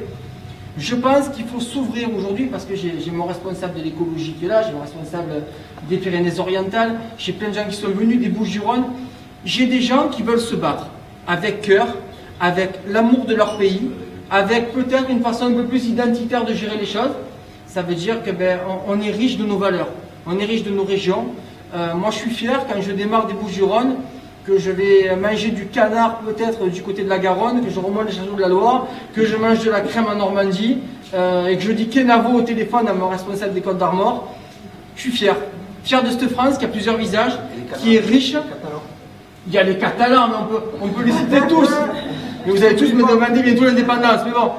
Je pense qu'il faut s'ouvrir aujourd'hui parce que j'ai mon responsable de l'écologie qui est là, j'ai mon responsable des Pyrénées-Orientales, j'ai plein de gens qui sont venus des Bouches-du-Rhône. J'ai des gens qui veulent se battre avec cœur, avec l'amour de leur pays, avec peut-être une façon un peu plus identitaire de gérer les choses. Ça veut dire que on est riche de nos valeurs, on est riche de nos régions. Moi je suis fier quand je démarre des Bouches-du-Rhône, que je vais manger du canard peut-être du côté de la Garonne, que je remonte les châteaux de la Loire, que je mange de la crème en Normandie, et que je dis Kenavo au téléphone à mon responsable des Côtes d'Armor. Je suis fier. Fier de cette France qui a plusieurs visages, qui est riche. Il y a les Catalans, mais on peut les citer tous. Mais vous allez tous me demander bientôt l'indépendance. Mais bon,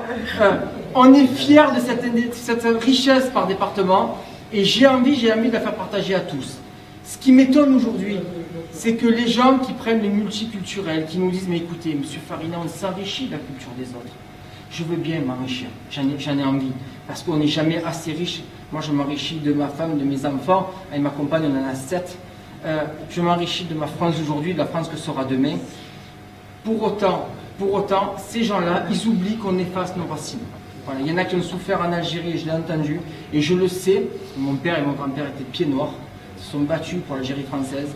on est fiers de cette richesse par département et j'ai envie de la faire partager à tous. Ce qui m'étonne aujourd'hui, c'est que les gens qui prennent le multiculturel, qui nous disent « Mais écoutez, monsieur Farina, on s'enrichit de la culture des autres. Je veux bien m'enrichir, j'en ai envie, parce qu'on n'est jamais assez riche. Moi, je m'enrichis de ma femme, de mes enfants, avec ma compagne, on en a 7. Je m'enrichis de ma France d'aujourd'hui, de la France que sera demain. Pour autant, ces gens-là, ils oublient qu'on efface nos racines. Voilà, il y en a qui ont souffert en Algérie, et je l'ai entendu, et je le sais, mon père et mon grand-père étaient pieds noirs, se sont battus pour l'Algérie française.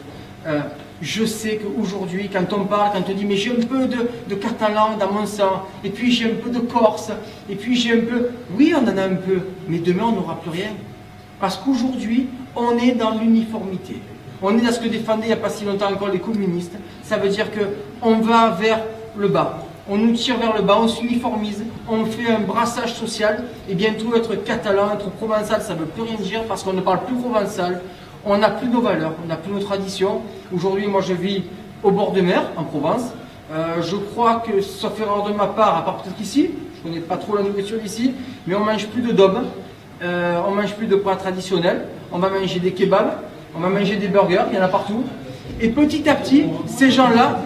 Je sais qu'aujourd'hui, quand on parle, quand on dit « mais j'ai un peu de catalan dans mon sang, et puis j'ai un peu de corse, et puis j'ai un peu… » Oui, on en a un peu, mais demain on n'aura plus rien. Parce qu'aujourd'hui, on est dans l'uniformité. On est dans ce que défendaient il n'y a pas si longtemps encore les communistes. Ça veut dire qu'on va vers le bas. On nous tire vers le bas, on s'uniformise, on fait un brassage social, et bientôt être catalan, être provençal, ça ne veut plus rien dire parce qu'on ne parle plus provençal. On n'a plus nos valeurs, on n'a plus nos traditions. Aujourd'hui, moi je vis au bord de mer, en Provence. Je crois que, sauf erreur de ma part, à part peut-être ici, je ne connais pas trop la nourriture ici, mais on ne mange plus de daube, on ne mange plus de plats traditionnels, on va manger des kebabs, on va manger des burgers, il y en a partout. Et petit à petit, ces gens-là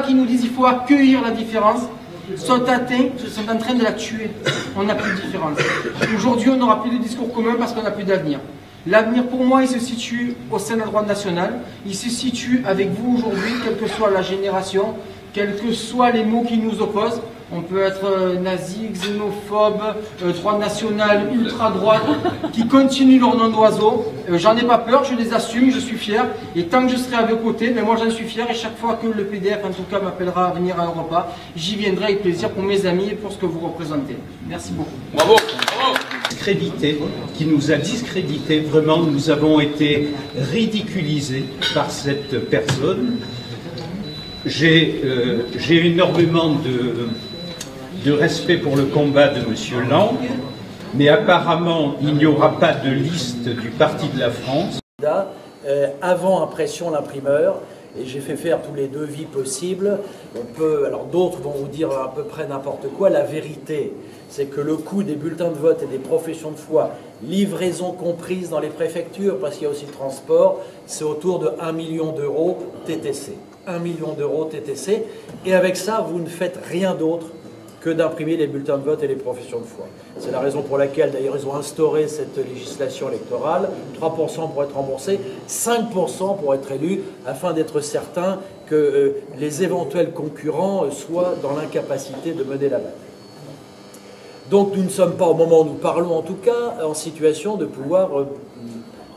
qui nous disent qu'il faut accueillir la différence, sont en train de la tuer. On n'a plus de différence. Aujourd'hui, on n'aura plus de discours commun parce qu'on n'a plus d'avenir. L'avenir, pour moi, il se situe au sein de la droite nationale. Il se situe avec vous aujourd'hui, quelle que soit la génération, quels que soient les mots qui nous opposent. On peut être nazi, xénophobe, droite nationale, ultra-droite, qui continuent leur nom d'oiseau. J'en ai pas peur, je les assume, je suis fier. Et tant que je serai à vos côtés, mais moi j'en suis fier. Et chaque fois que le PDF, en tout cas, m'appellera à venir à Europa, j'y viendrai avec plaisir pour mes amis et pour ce que vous représentez. Merci beaucoup. Bravo, bravo. Qui nous a discrédité, vraiment nous avons été ridiculisés par cette personne. J'ai énormément de respect pour le combat de M. Lang, mais apparemment il n'y aura pas de liste du Parti de la France. Avant impression l'imprimeur, et j'ai fait faire tous les devis possibles. Alors d'autres vont vous dire à peu près n'importe quoi. La vérité, c'est que le coût des bulletins de vote et des professions de foi, livraison comprise dans les préfectures, parce qu'il y a aussi le transport, c'est autour de 1 million d'euros TTC. 1 million d'euros TTC. Et avec ça, vous ne faites rien d'autre que d'imprimer les bulletins de vote et les professions de foi. C'est la raison pour laquelle, d'ailleurs, ils ont instauré cette législation électorale, 3% pour être remboursé, 5% pour être élu, afin d'être certain que les éventuels concurrents soient dans l'incapacité de mener la bataille. Donc nous ne sommes pas, au moment où nous parlons en tout cas, en situation de pouvoir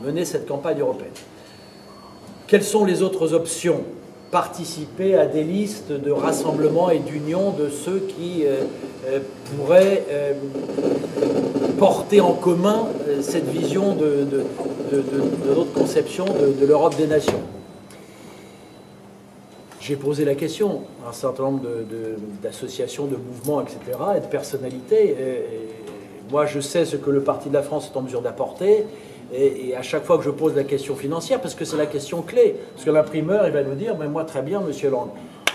mener cette campagne européenne. Quelles sont les autres options ? Participer à des listes de rassemblement et d'union de ceux qui pourraient porter en commun cette vision de notre conception de l'Europe des nations. J'ai posé la question à un certain nombre d'associations, de mouvements, etc., et de personnalités. Et moi, je sais ce que le Parti de la France est en mesure d'apporter. Et à chaque fois que je pose la question financière, parce que c'est la question clé, parce que l'imprimeur, il va nous dire, mais moi très bien, monsieur Lang,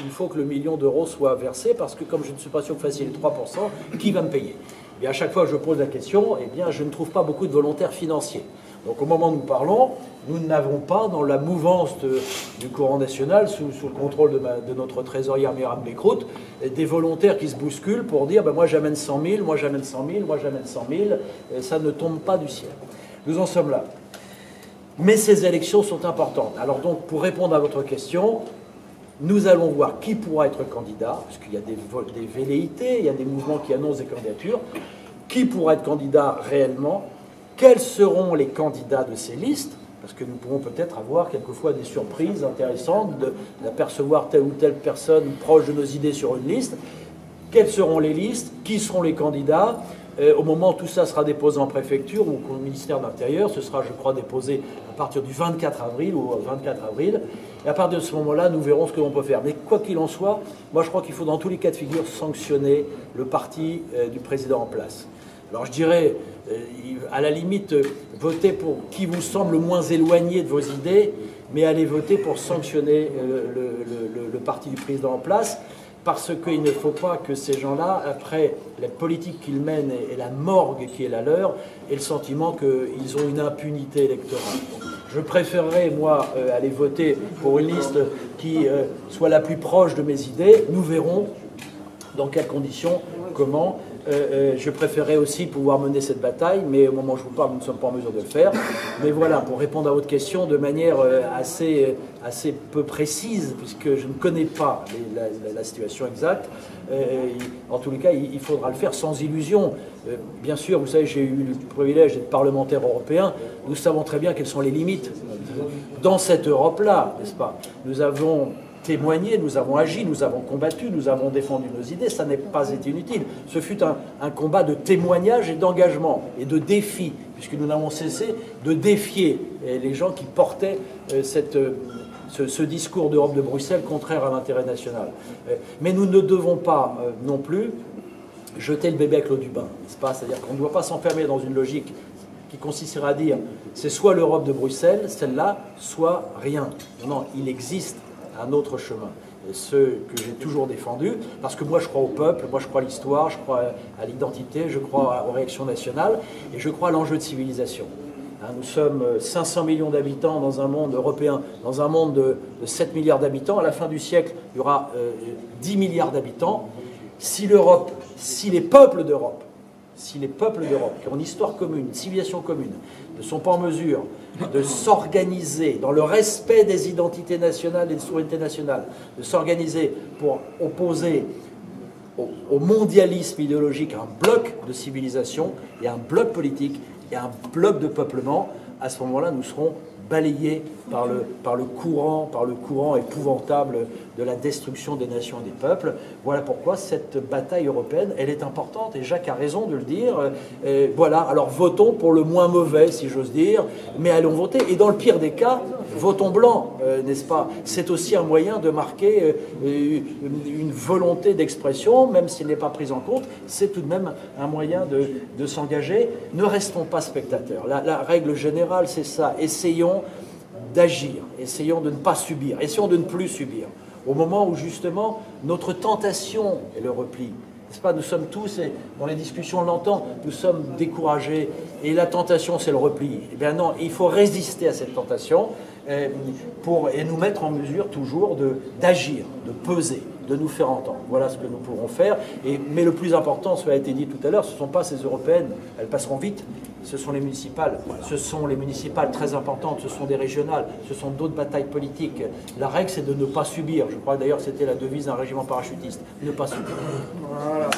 il faut que le 1 million d'euros soit versé, parce que comme je ne suis pas sûr que vous fassiez les 3%, qui va me payer? Et à chaque fois que je pose la question, eh bien, je ne trouve pas beaucoup de volontaires financiers. Donc au moment où nous parlons, nous n'avons pas dans la mouvance du courant national, sous le contrôle de notre trésorier Myriam Bekrout, des volontaires qui se bousculent pour dire, ben, moi j'amène 100 000, moi j'amène 100 000, moi j'amène 100 000, et ça ne tombe pas du ciel. Nous en sommes là. Mais ces élections sont importantes. Alors donc, pour répondre à votre question, nous allons voir qui pourra être candidat, parce qu'il y a des velléités, il y a des mouvements qui annoncent des candidatures. Qui pourra être candidat réellement? Quels seront les candidats de ces listes? Parce que nous pourrons peut-être avoir quelquefois des surprises intéressantes d'apercevoir telle ou telle personne proche de nos idées sur une liste. Quelles seront les listes? Qui seront les candidats? Au moment où tout ça sera déposé en préfecture ou au ministère de l'Intérieur, ce sera, je crois, déposé à partir du 24 avril ou 24 avril. Et à partir de ce moment-là, nous verrons ce que l'on peut faire. Mais quoi qu'il en soit, moi je crois qu'il faut dans tous les cas de figure sanctionner le parti du président en place. Alors je dirais, à la limite, votez pour qui vous semble le moins éloigné de vos idées, mais allez voter pour sanctionner le parti du président en place, parce qu'il ne faut pas que ces gens-là, après la politique qu'ils mènent et la morgue qui est la leur, aient le sentiment qu'ils ont une impunité électorale. Je préférerais, moi, aller voter pour une liste qui soit la plus proche de mes idées. Nous verrons dans quelles conditions, comment. Je préférerais aussi pouvoir mener cette bataille, mais au moment où je vous parle, nous ne sommes pas en mesure de le faire. Mais voilà, pour répondre à votre question de manière assez peu précise, puisque je ne connais pas la situation exacte, en tous les cas, il faudra le faire sans illusion. Bien sûr, vous savez, j'ai eu le privilège d'être parlementaire européen. Nous savons très bien quelles sont les limites dans cette Europe-là, n'est-ce pas? Nous avons témoigné, nous avons agi, nous avons combattu, nous avons défendu nos idées, ça n'a pas été inutile. Ce fut un combat de témoignage et d'engagement et de défi, puisque nous n'avons cessé de défier les gens qui portaient ce discours d'Europe de Bruxelles contraire à l'intérêt national. Mais nous ne devons pas non plus jeter le bébé avec l'eau du bain, n'est-ce pas? C'est-à-dire qu'on ne doit pas s'enfermer dans une logique qui consisterait à dire c'est soit l'Europe de Bruxelles, celle-là, soit rien. Non, il existe un autre chemin, ce que j'ai toujours défendu, parce que moi je crois au peuple, moi je crois à l'histoire, je crois à l'identité, je crois aux réactions nationales, et je crois à l'enjeu de civilisation. Nous sommes 500 millions d'habitants dans un monde européen, dans un monde de 7 milliards d'habitants. À la fin du siècle, il y aura 10 milliards d'habitants. Si l'Europe, si les peuples d'Europe, qui ont une histoire commune, une civilisation commune, ne sont pas en mesure de s'organiser dans le respect des identités nationales et des souverainetés nationales, de s'organiser pour opposer au mondialisme idéologique un bloc de civilisation et un bloc politique et un bloc de peuplement, à ce moment-là, nous serons balayés par le courant épouvantable de la destruction des nations et des peuples. Voilà pourquoi cette bataille européenne, elle est importante, et Jacques a raison de le dire. Voilà, alors votons pour le moins mauvais, si j'ose dire, mais allons voter. Et dans le pire des cas, votons blanc, n'est-ce pas? C'est aussi un moyen de marquer une volonté d'expression, même s'il n'est pas pris en compte, c'est tout de même un moyen de s'engager. Ne restons pas spectateurs. La règle générale, c'est ça. Essayons d'agir, essayons de ne pas subir, essayons de ne plus subir. Au moment où justement notre tentation est le repli, n'est-ce pas? Nous sommes tous, et dans les discussions on l'entend, nous sommes découragés et la tentation c'est le repli. Eh bien non, il faut résister à cette tentation et nous mettre en mesure toujours d'agir, de peser, de nous faire entendre. Voilà ce que nous pourrons faire. Mais le plus important, cela a été dit tout à l'heure, ce ne sont pas ces européennes, elles passeront vite. Ce sont les municipales. Ce sont les municipales très importantes, ce sont des régionales, ce sont d'autres batailles politiques. La règle, c'est de ne pas subir. Je crois d'ailleurs que c'était la devise d'un régiment parachutiste. Ne pas subir. Voilà.